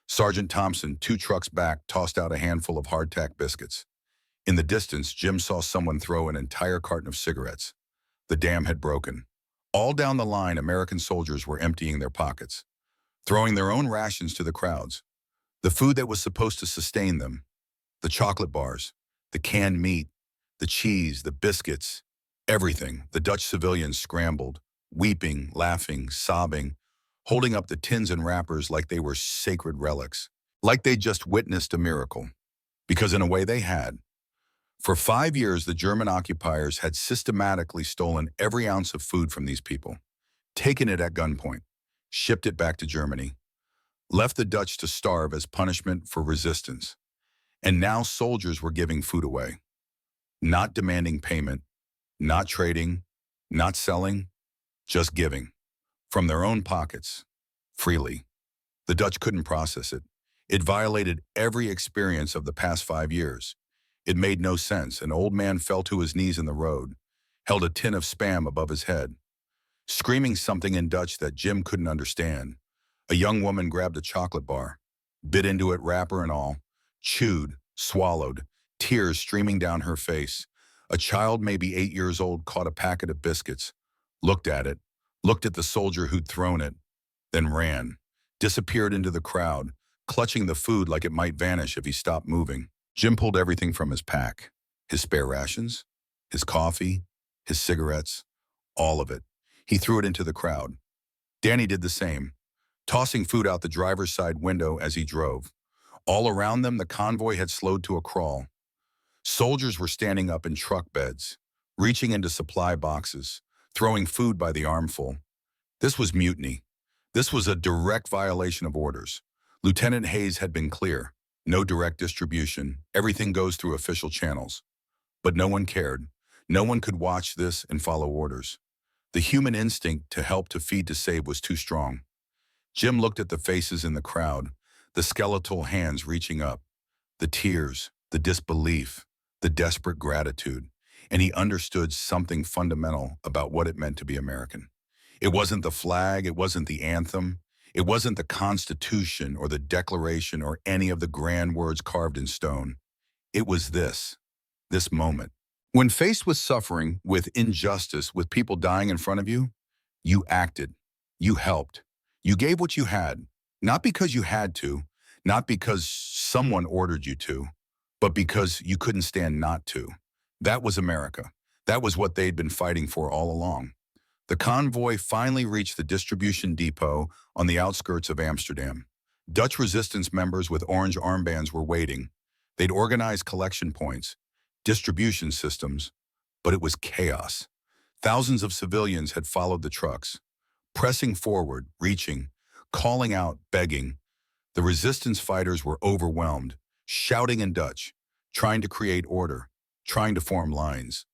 Sergeant Thompson, 2 trucks back, tossed out a handful of hardtack biscuits. In the distance, Jim saw someone throw an entire carton of cigarettes. The dam had broken. All down the line, American soldiers were emptying their pockets, throwing their own rations to the crowds. The food that was supposed to sustain them, the chocolate bars, the canned meat, the cheese, the biscuits, everything. The Dutch civilians scrambled, weeping, laughing, sobbing, holding up the tins and wrappers like they were sacred relics, like they just witnessed a miracle. Because in a way they had. For 5 years, the German occupiers had systematically stolen every ounce of food from these people, taken it at gunpoint, shipped it back to Germany, left the Dutch to starve as punishment for resistance. And now soldiers were giving food away, not demanding payment, not trading, not selling, just giving, from their own pockets, freely. The Dutch couldn't process it. It violated every experience of the past 5 years. It made no sense. An old man fell to his knees in the road, held a tin of Spam above his head, screaming something in Dutch that Jim couldn't understand. A young woman grabbed a chocolate bar, bit into it, wrapper and all, chewed, swallowed, tears streaming down her face. A child, maybe 8 years old, caught a packet of biscuits, looked at it, looked at the soldier who'd thrown it, then ran, disappeared into the crowd, clutching the food like it might vanish if he stopped moving. Jim pulled everything from his pack, his spare rations, his coffee, his cigarettes, all of it. He threw it into the crowd. Danny did the same, tossing food out the driver's side window as he drove. All around them, the convoy had slowed to a crawl. Soldiers were standing up in truck beds, reaching into supply boxes, throwing food by the armful. This was mutiny. This was a direct violation of orders. Lieutenant Hayes had been clear. No direct distribution. Everything goes through official channels. But no one cared. No one could watch this and follow orders. The human instinct to help, to feed, to save was too strong. Jim looked at the faces in the crowd, the skeletal hands reaching up, the tears, the disbelief, the desperate gratitude, and he understood something fundamental about what it meant to be American. It wasn't the flag, it wasn't the anthem, it wasn't the Constitution or the Declaration or any of the grand words carved in stone. It was this moment. When faced with suffering, with injustice, with people dying in front of you, you acted, you helped, you gave what you had, not because you had to, not because someone ordered you to, but because you couldn't stand not to. That was America. That was what they'd been fighting for all along. The convoy finally reached the distribution depot on the outskirts of Amsterdam. Dutch resistance members with orange armbands were waiting. They'd organized collection points, distribution systems, but it was chaos. Thousands of civilians had followed the trucks, pressing forward, reaching, calling out, begging. The resistance fighters were overwhelmed, shouting in Dutch, trying to create order, trying to form lines.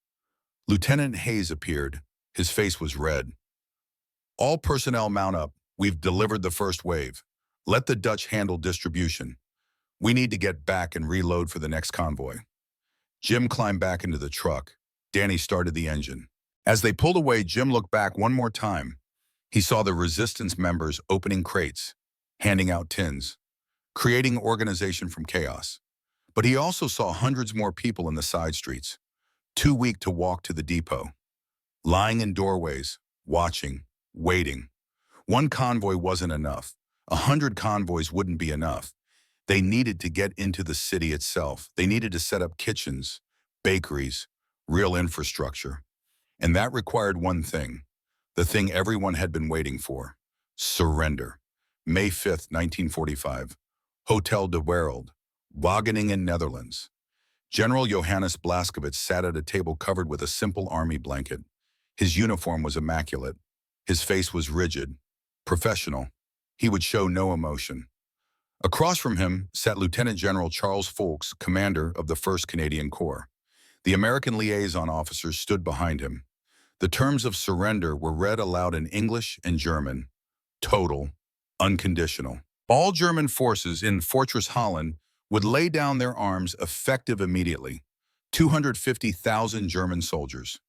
Lieutenant Hayes appeared. His face was red. All personnel mount up. We've delivered the first wave. Let the Dutch handle distribution. We need to get back and reload for the next convoy. Jim climbed back into the truck. Danny started the engine. As they pulled away, Jim looked back one more time. He saw the resistance members opening crates, handing out tins, creating organization from chaos. But he also saw hundreds more people in the side streets, too weak to walk to the depot, lying in doorways, watching, waiting. One convoy wasn't enough. 100 convoys wouldn't be enough. They needed to get into the city itself. They needed to set up kitchens, bakeries, real infrastructure. And that required one thing, the thing everyone had been waiting for: surrender. May 5th, 1945, Hotel de Wereld, Wageningen, Netherlands. General Johannes Blaskowitz sat at a table covered with a simple army blanket. His uniform was immaculate. His face was rigid, professional. He would show no emotion. Across from him sat Lieutenant General Charles Foulkes, commander of the 1st Canadian Corps. The American liaison officers stood behind him. The terms of surrender were read aloud in English and German. Total, unconditional. All German forces in Fortress Holland would lay down their arms, effective immediately. 250,000 German soldiers.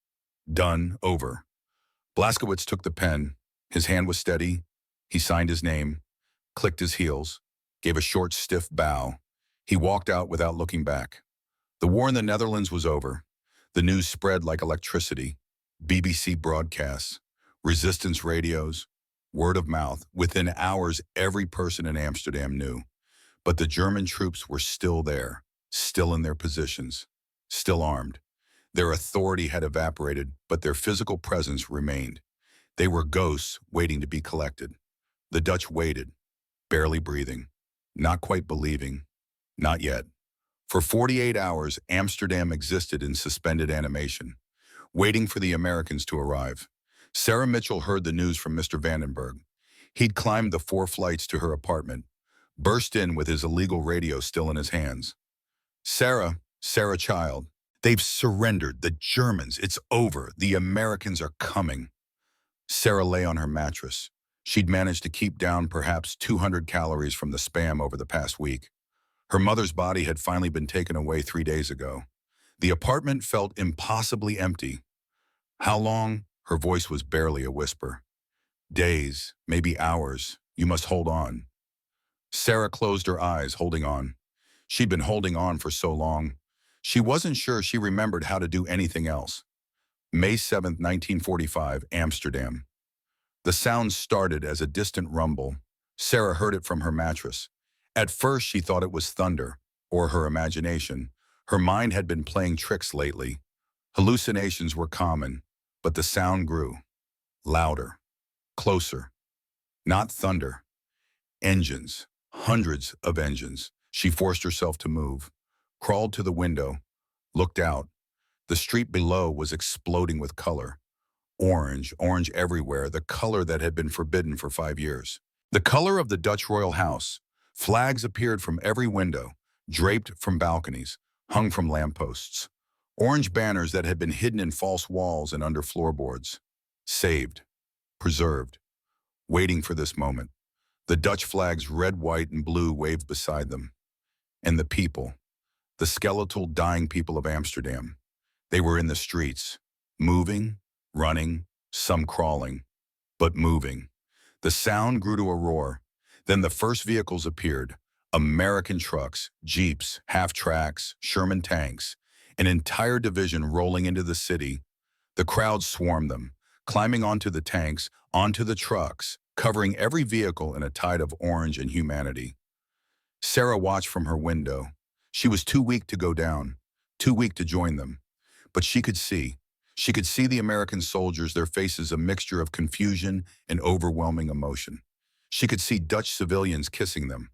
Done, over. Blaskowitz took the pen. His hand was steady. He signed his name, clicked his heels, gave a short, stiff bow. He walked out without looking back. The war in the Netherlands was over. The news spread like electricity. BBC broadcasts, resistance radios, word of mouth. Within hours, every person in Amsterdam knew. But the German troops were still there, still in their positions, still armed. Their authority had evaporated, but their physical presence remained. They were ghosts waiting to be collected. The Dutch waited, barely breathing, not quite believing, not yet. For 48 hours, Amsterdam existed in suspended animation, waiting for the Americans to arrive. Sarah Mitchell heard the news from Mr. Vandenberg. He'd climbed the 4 flights to her apartment, burst in with his illegal radio still in his hands. Sarah child, they've surrendered. The Germans, it's over. The Americans are coming. Sarah lay on her mattress. She'd managed to keep down perhaps 200 calories from the spam over the past week. Her mother's body had finally been taken away 3 days ago. The apartment felt impossibly empty. How long? Her voice was barely a whisper. Days, maybe hours. You must hold on. Sarah closed her eyes, holding on. She'd been holding on for so long. She wasn't sure she remembered how to do anything else. May 7th, 1945, Amsterdam. The sound started as a distant rumble. Sarah heard it from her mattress. At first, she thought it was thunder, or her imagination. Her mind had been playing tricks lately. Hallucinations were common, but the sound grew. Louder. Closer. Not thunder. Engines. Hundreds of engines. She forced herself to move, crawled to the window, looked out. The street below was exploding with color. Orange everywhere, the color that had been forbidden for 5 years. The color of the Dutch royal house. Flags appeared from every window, draped from balconies, hung from lampposts. Orange banners that had been hidden in false walls and under floorboards. Saved. Preserved. Waiting for this moment. The Dutch flags, red, white, and blue, waved beside them. And the people. The skeletal, dying people of Amsterdam. They were in the streets, moving, running, some crawling, but moving. The sound grew to a roar. Then the first vehicles appeared. American trucks, jeeps, half-tracks, Sherman tanks, an entire division rolling into the city. The crowd swarmed them, climbing onto the tanks, onto the trucks, covering every vehicle in a tide of orange and humanity. Sarah watched from her window. She was too weak to go down, too weak to join them. But she could see. She could see the American soldiers, their faces a mixture of confusion and overwhelming emotion. She could see Dutch civilians kissing them,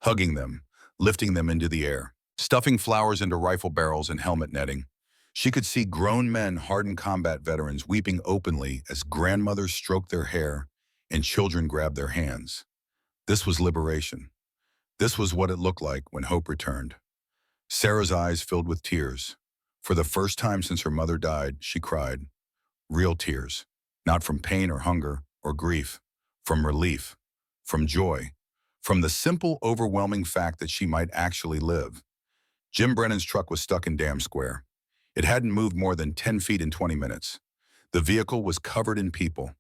hugging them, lifting them into the air, stuffing flowers into rifle barrels and helmet netting. She could see grown men, hardened combat veterans, weeping openly as grandmothers stroked their hair and children grabbed their hands. This was liberation. This was what it looked like when hope returned. Sarah's eyes filled with tears. For the first time since her mother died, she cried. Real tears, not from pain or hunger or grief, from relief, from joy, from the simple, overwhelming fact that she might actually live. Jim Brennan's truck was stuck in Dam Square. It hadn't moved more than 10 feet in 20 minutes. The vehicle was covered in people,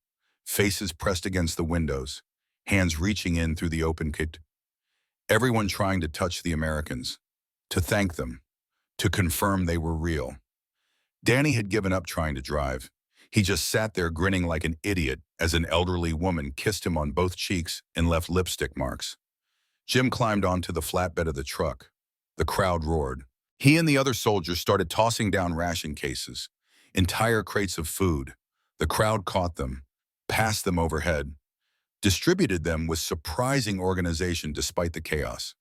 faces pressed against the windows, hands reaching in through the open kit. Everyone trying to touch the Americans, to thank them, to confirm they were real. Danny had given up trying to drive. He just sat there grinning like an idiot as an elderly woman kissed him on both cheeks and left lipstick marks. Jim climbed onto the flatbed of the truck. The crowd roared. He and the other soldiers started tossing down ration cases, entire crates of food. The crowd caught them, passed them overhead, distributed them with surprising organization despite the chaos.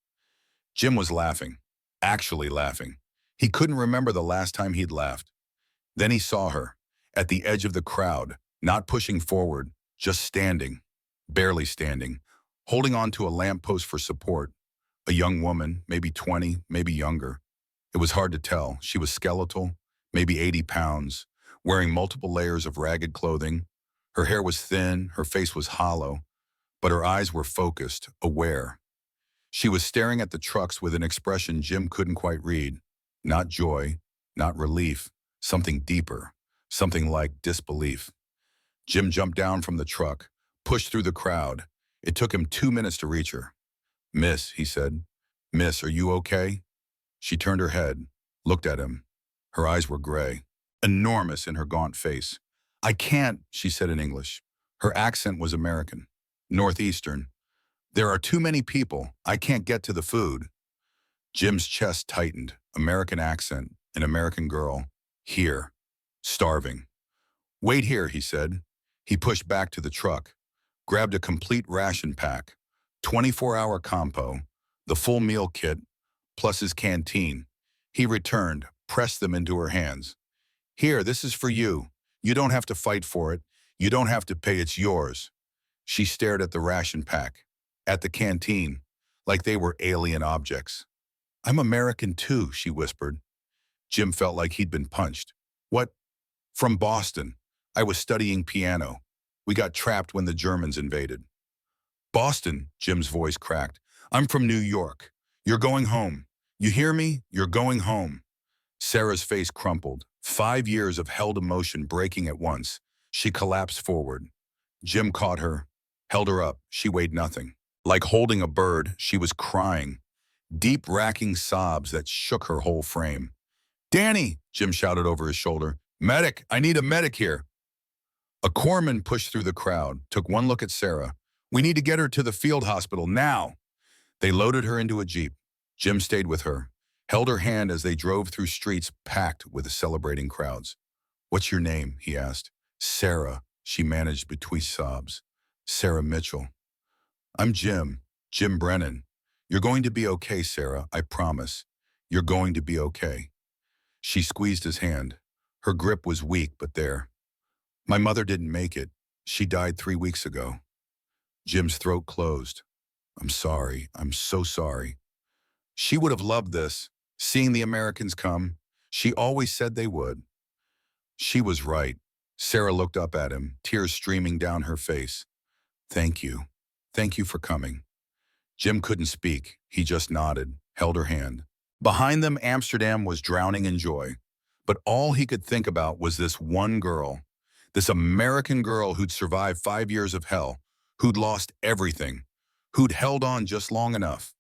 Jim was laughing, actually laughing. He couldn't remember the last time he'd laughed. Then he saw her, at the edge of the crowd, not pushing forward, just standing, barely standing, holding on to a lamppost for support. A young woman, maybe 20, maybe younger. It was hard to tell. She was skeletal, maybe 80 pounds, wearing multiple layers of ragged clothing. Her hair was thin, her face was hollow, but her eyes were focused, aware. She was staring at the trucks with an expression Jim couldn't quite read. Not joy, not relief, something deeper, something like disbelief. Jim jumped down from the truck, pushed through the crowd. It took him 2 minutes to reach her. Miss, he said. Miss, are you okay? She turned her head, looked at him. Her eyes were gray, enormous in her gaunt face. I can't, she said in English. Her accent was American, Northeastern. There are too many people. I can't get to the food. Jim's chest tightened, American accent, an American girl. Here, starving. Wait here, he said. He pushed back to the truck. grabbed a complete ration pack, 24-hour compo, the full meal kit, plus his canteen. He returned, pressed them into her hands. Here, this is for you. You don't have to fight for it. You don't have to pay, it's yours. She stared at the ration pack, at the canteen, like they were alien objects. I'm American too, she whispered. Jim felt like he'd been punched. What? From Boston. I was studying piano. We got trapped when the Germans invaded. Boston, Jim's voice cracked. I'm from New York. You're going home. You hear me? You're going home. Sarah's face crumpled, 5 years of held emotion breaking at once. She collapsed forward. Jim caught her, held her up. She weighed nothing. Like holding a bird, she was crying, deep racking sobs that shook her whole frame. Danny, Jim shouted over his shoulder. Medic, I need a medic here. A corpsman pushed through the crowd, took one look at Sarah. We need to get her to the field hospital now. They loaded her into a jeep. Jim stayed with her, held her hand as they drove through streets packed with celebrating crowds. What's your name? He asked. Sarah, she managed between sobs. Sarah Mitchell. I'm Jim, Jim Brennan. You're going to be okay, Sarah, I promise. You're going to be okay. She squeezed his hand. Her grip was weak, but there. My mother didn't make it. She died 3 weeks ago. Jim's throat closed. I'm sorry. I'm so sorry. She would have loved this, seeing the Americans come. She always said they would. She was right. Sarah looked up at him, tears streaming down her face. Thank you. Thank you for coming. Jim couldn't speak. He just nodded, held her hand. Behind them, Amsterdam was drowning in joy. But all he could think about was this one girl, this American girl who'd survived 5 years of hell, who'd lost everything, who'd held on just long enough.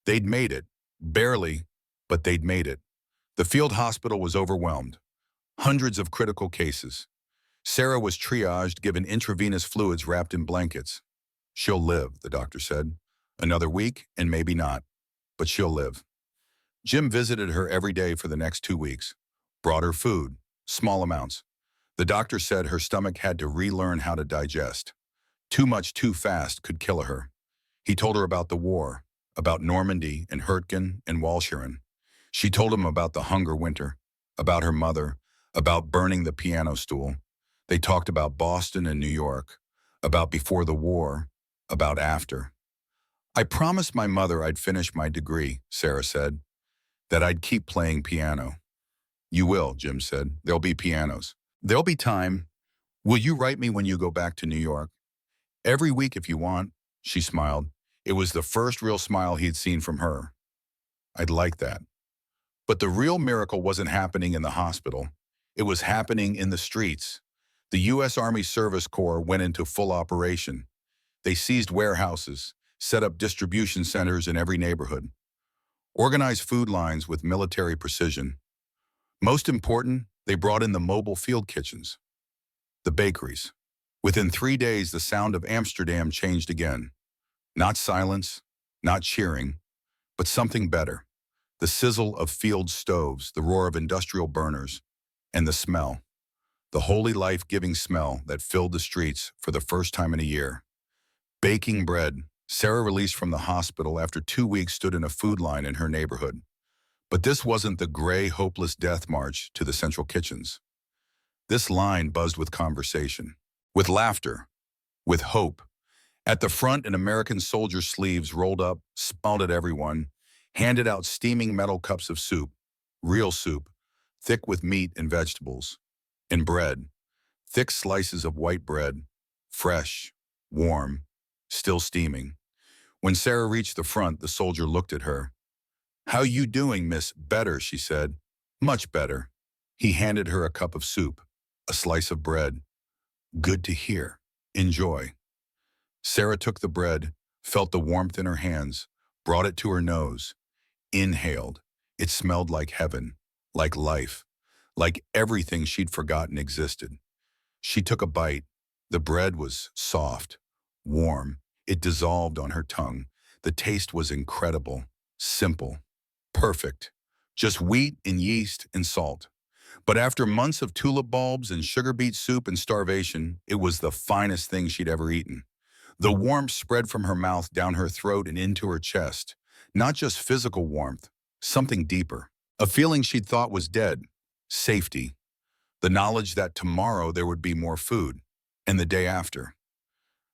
They'd made it, barely, but they'd made it. The field hospital was overwhelmed. Hundreds of critical cases. Sarah was triaged, given intravenous fluids wrapped in blankets. She'll live, the doctor said. Another week, and maybe not, but she'll live. Jim visited her every day for the next 2 weeks. Brought her food, small amounts. The doctor said her stomach had to relearn how to digest. Too much too fast could kill her. He told her about the war, about Normandy and Hurtgen and Walcheren. She told him about the hunger winter, about her mother, about burning the piano stool. They talked about Boston and New York, about before the war, about after. I promised my mother I'd finish my degree, Sarah said, that I'd keep playing piano. You will, Jim said. There'll be pianos. There'll be time. Will you write me when you go back to New York? Every week if you want, she smiled. It was the first real smile he'd seen from her. I'd like that. But the real miracle wasn't happening in the hospital. It was happening in the streets. The U.S. Army Service Corps went into full operation. They seized warehouses, set up distribution centers in every neighborhood, organized food lines with military precision. Most important, they brought in the mobile field kitchens, the bakeries. Within 3 days, the sound of Amsterdam changed again. Not silence, not cheering, but something better. The sizzle of field stoves, the roar of industrial burners, and the smell. The holy life-giving smell that filled the streets for the first time in a year. Baking bread. Sarah, released from the hospital after 2 weeks, stood in a food line in her neighborhood. But this wasn't the gray, hopeless death march to the central kitchens. This line buzzed with conversation, with laughter, with hope. At the front, an American soldier's sleeves rolled up, smiled at everyone, handed out steaming metal cups of soup, real soup, thick with meat and vegetables, and bread, thick slices of white bread, fresh, warm, still steaming. When Sarah reached the front, the soldier looked at her. How you doing, miss? Better, she said. Much better. He handed her a cup of soup, a slice of bread. Good to hear. Enjoy. Sarah took the bread, felt the warmth in her hands, brought it to her nose, inhaled. It smelled like heaven, like life, like everything she'd forgotten existed. She took a bite. The bread was soft, warm. It dissolved on her tongue. The taste was incredible, simple, perfect. Just wheat and yeast and salt. But after months of tulip bulbs and sugar beet soup and starvation, it was the finest thing she'd ever eaten. The warmth spread from her mouth down her throat and into her chest. Not just physical warmth, something deeper. A feeling she'd thought was dead. Safety. The knowledge that tomorrow there would be more food. And the day after.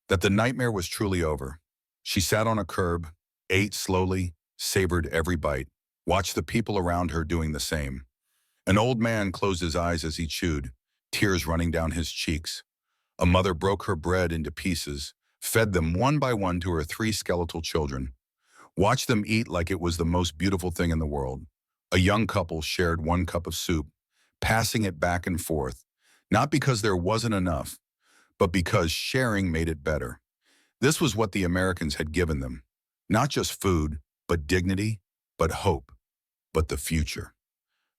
That the nightmare was truly over. She sat on a curb, ate slowly, savored every bite, watched the people around her doing the same. An old man closed his eyes as he chewed, tears running down his cheeks. A mother broke her bread into pieces, fed them one by one to her three skeletal children. Watched them eat like it was the most beautiful thing in the world. A young couple shared one cup of soup, passing it back and forth, not because there wasn't enough, but because sharing made it better. This was what the Americans had given them. Not just food, but dignity, but hope, but the future.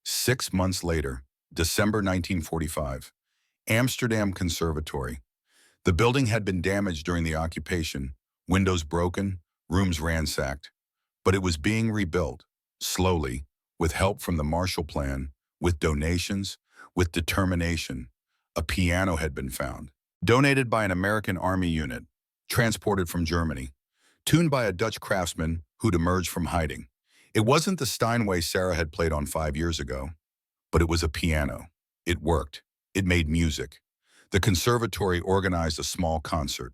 6 months later, December 1945, Amsterdam Conservatory. The building had been damaged during the occupation, windows broken, rooms ransacked. But it was being rebuilt, slowly, with help from the Marshall Plan, with donations, with determination. A piano had been found, donated by an American Army unit, transported from Germany, tuned by a Dutch craftsman who'd emerged from hiding. It wasn't the Steinway Sarah had played on 5 years ago, but it was a piano. It worked. It made music. The conservatory organized a small concert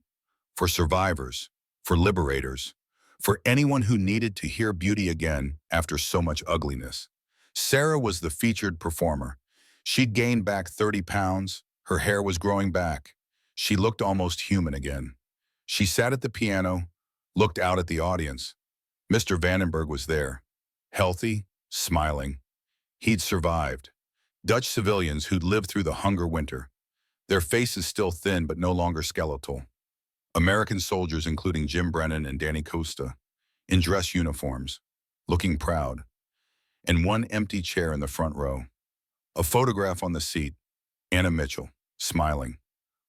for survivors, for liberators, for anyone who needed to hear beauty again after so much ugliness. Sarah was the featured performer. She'd gained back 30 pounds. Her hair was growing back. She looked almost human again. She sat at the piano, looked out at the audience. Mr. Vandenberg was there, healthy, smiling. He'd survived. Dutch civilians who'd lived through the hunger winter. Their faces still thin but no longer skeletal. American soldiers including Jim Brennan and Danny Costa, in dress uniforms, looking proud. And one empty chair in the front row. A photograph on the seat, Anna Mitchell, smiling,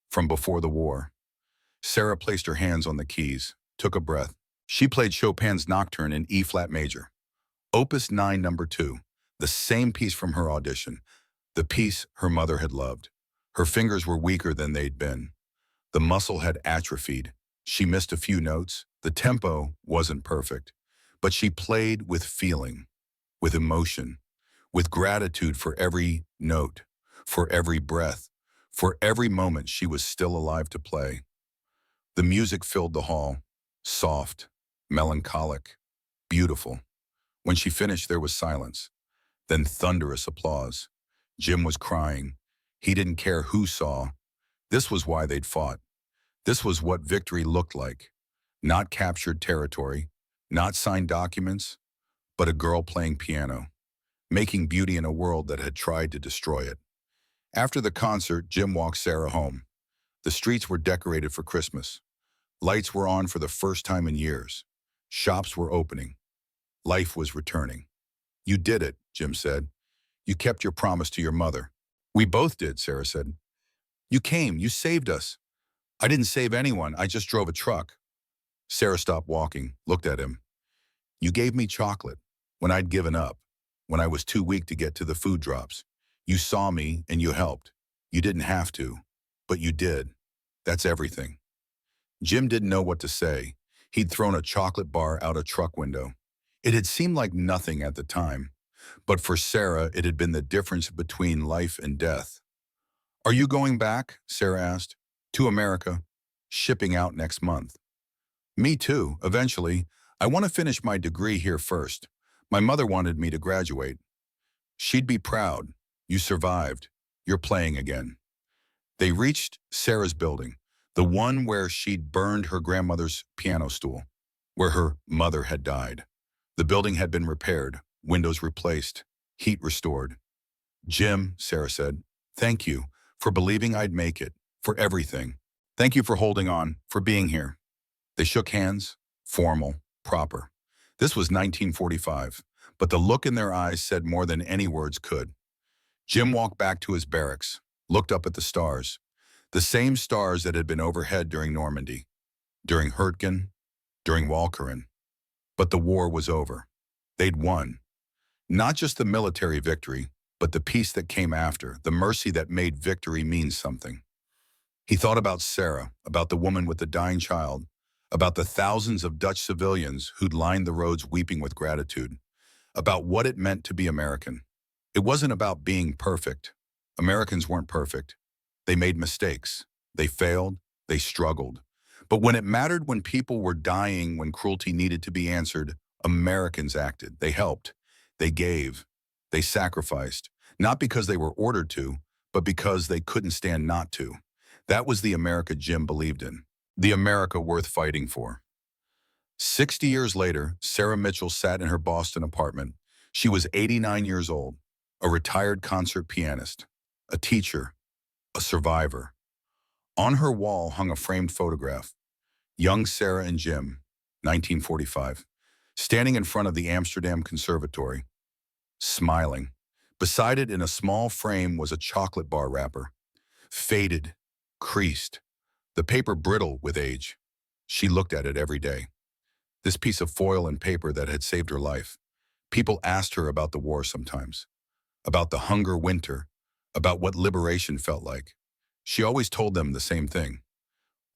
from before the war. Sarah placed her hands on the keys, took a breath. She played Chopin's Nocturne in E-flat major. Opus 9, number 2, the same piece from her audition, the piece her mother had loved. Her fingers were weaker than they'd been. The muscle had atrophied. She missed a few notes. The tempo wasn't perfect. But she played with feeling, with emotion, with gratitude for every note, for every breath, for every moment she was still alive to play. The music filled the hall, soft, melancholic, beautiful. When she finished, there was silence, then thunderous applause. Jim was crying. He didn't care who saw. This was why they'd fought. This was what victory looked like. Not captured territory, not signed documents, but a girl playing piano, making beauty in a world that had tried to destroy it. After the concert, Jim walked Sarah home. The streets were decorated for Christmas. Lights were on for the first time in years. Shops were opening. Life was returning. "You did it," Jim said. "You kept your promise to your mother." "We both did," Sarah said. "You came, you saved us." "I didn't save anyone, I just drove a truck." Sarah stopped walking, looked at him. "You gave me chocolate when I'd given up, when I was too weak to get to the food drops. You saw me and you helped. You didn't have to, but you did. That's everything." Jim didn't know what to say. He'd thrown a chocolate bar out a truck window. It had seemed like nothing at the time, but for Sarah, it had been the difference between life and death. "Are you going back?" Sarah asked. "To America. Shipping out next month." "Me too, eventually. I want to finish my degree here first. My mother wanted me to graduate." "She'd be proud. You survived. You're playing again." They reached Sarah's building, the one where she'd burned her grandmother's piano stool, where her mother had died. The building had been repaired, windows replaced, heat restored. "Jim," Sarah said, "thank you for believing I'd make it, for everything. Thank you for holding on, for being here." They shook hands, formal, proper. This was 1945, but the look in their eyes said more than any words could. Jim walked back to his barracks, looked up at the stars, the same stars that had been overhead during Normandy, during Hurtgen, during Walcheren. But the war was over. They'd won. Not just the military victory, but the peace that came after, the mercy that made victory mean something. He thought about Sarah, about the woman with the dying child, about the thousands of Dutch civilians who'd lined the roads weeping with gratitude, about what it meant to be American. It wasn't about being perfect. Americans weren't perfect. They made mistakes. They failed. They struggled. But when it mattered, when people were dying, when cruelty needed to be answered, Americans acted. They helped. They gave. They sacrificed. Not because they were ordered to, but because they couldn't stand not to. That was the America Jim believed in. The America worth fighting for. 60 years later, Sarah Mitchell sat in her Boston apartment. She was 89 years old, a retired concert pianist, a teacher, a survivor. On her wall hung a framed photograph. Young Sarah and Jim, 1945, standing in front of the Amsterdam Conservatory, smiling. Beside it in a small frame was a chocolate bar wrapper, faded, creased, the paper brittle with age. She looked at it every day. This piece of foil and paper that had saved her life. People asked her about the war sometimes, about the hunger winter, about what liberation felt like. She always told them the same thing.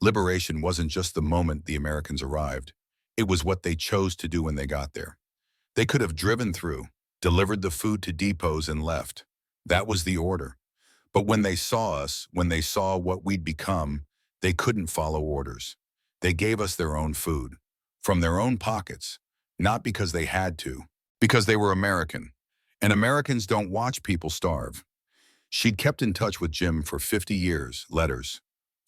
Liberation wasn't just the moment the Americans arrived. It was what they chose to do when they got there. They could have driven through, delivered the food to depots and left. That was the order. But when they saw us, when they saw what we'd become, they couldn't follow orders. They gave us their own food, from their own pockets, not because they had to, because they were American. And Americans don't watch people starve. She'd kept in touch with Jim for 50 years, letters,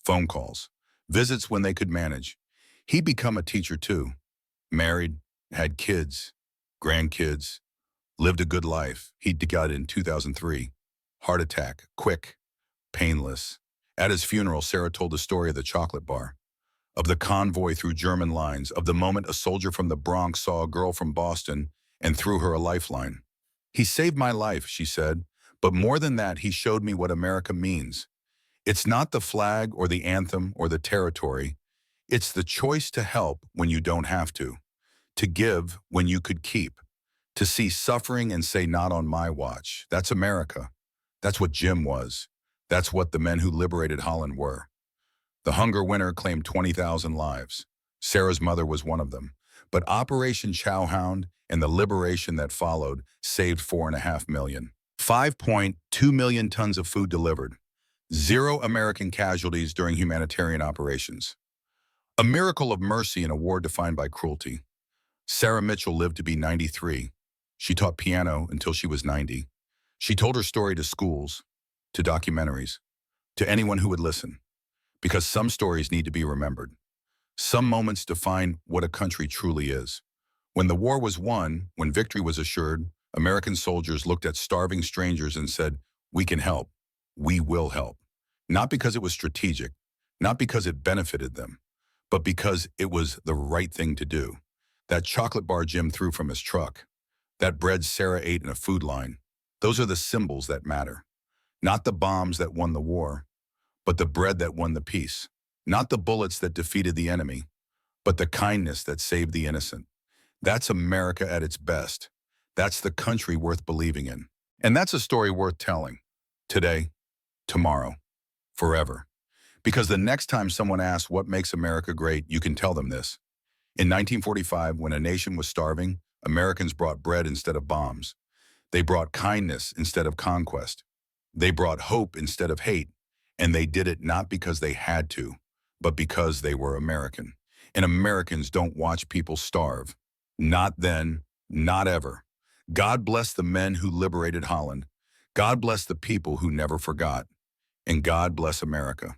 phone calls, visits when they could manage. He'd become a teacher too, married, had kids, grandkids, lived a good life. He'd died in 2003. Heart attack, quick, painless. At his funeral, Sarah told the story of the chocolate bar, of the convoy through German lines, of the moment a soldier from the Bronx saw a girl from Boston and threw her a lifeline. He saved my life, she said, but more than that, he showed me what America means. It's not the flag or the anthem or the territory. It's the choice to help when you don't have to give when you could keep, to see suffering and say, not on my watch. That's America. That's what Jim was. That's what the men who liberated Holland were. The hunger winter claimed 20,000 lives. Sarah's mother was one of them. But Operation Chowhound and the liberation that followed saved 4.5 million. 5.2 million tons of food delivered. 0 American casualties during humanitarian operations. A miracle of mercy in a war defined by cruelty. Sarah Mitchell lived to be 93. She taught piano until she was 90. She told her story to schools, to documentaries, to anyone who would listen. Because some stories need to be remembered. Some moments define what a country truly is. When the war was won, when victory was assured, American soldiers looked at starving strangers and said, we can help. We will help. Not because it was strategic, not because it benefited them, but because it was the right thing to do. That chocolate bar Jim threw from his truck, that bread Sarah ate in a food line, those are the symbols that matter. Not the bombs that won the war, but the bread that won the peace. Not the bullets that defeated the enemy, but the kindness that saved the innocent. That's America at its best. That's the country worth believing in. And that's a story worth telling. Today, tomorrow, forever. Because the next time someone asks what makes America great, you can tell them this. In 1945, when a nation was starving, Americans brought bread instead of bombs. They brought kindness instead of conquest. They brought hope instead of hate. And they did it not because they had to, but because they were American. And Americans don't watch people starve. Not then, not ever. God bless the men who liberated Holland. God bless the people who never forgot. And God bless America.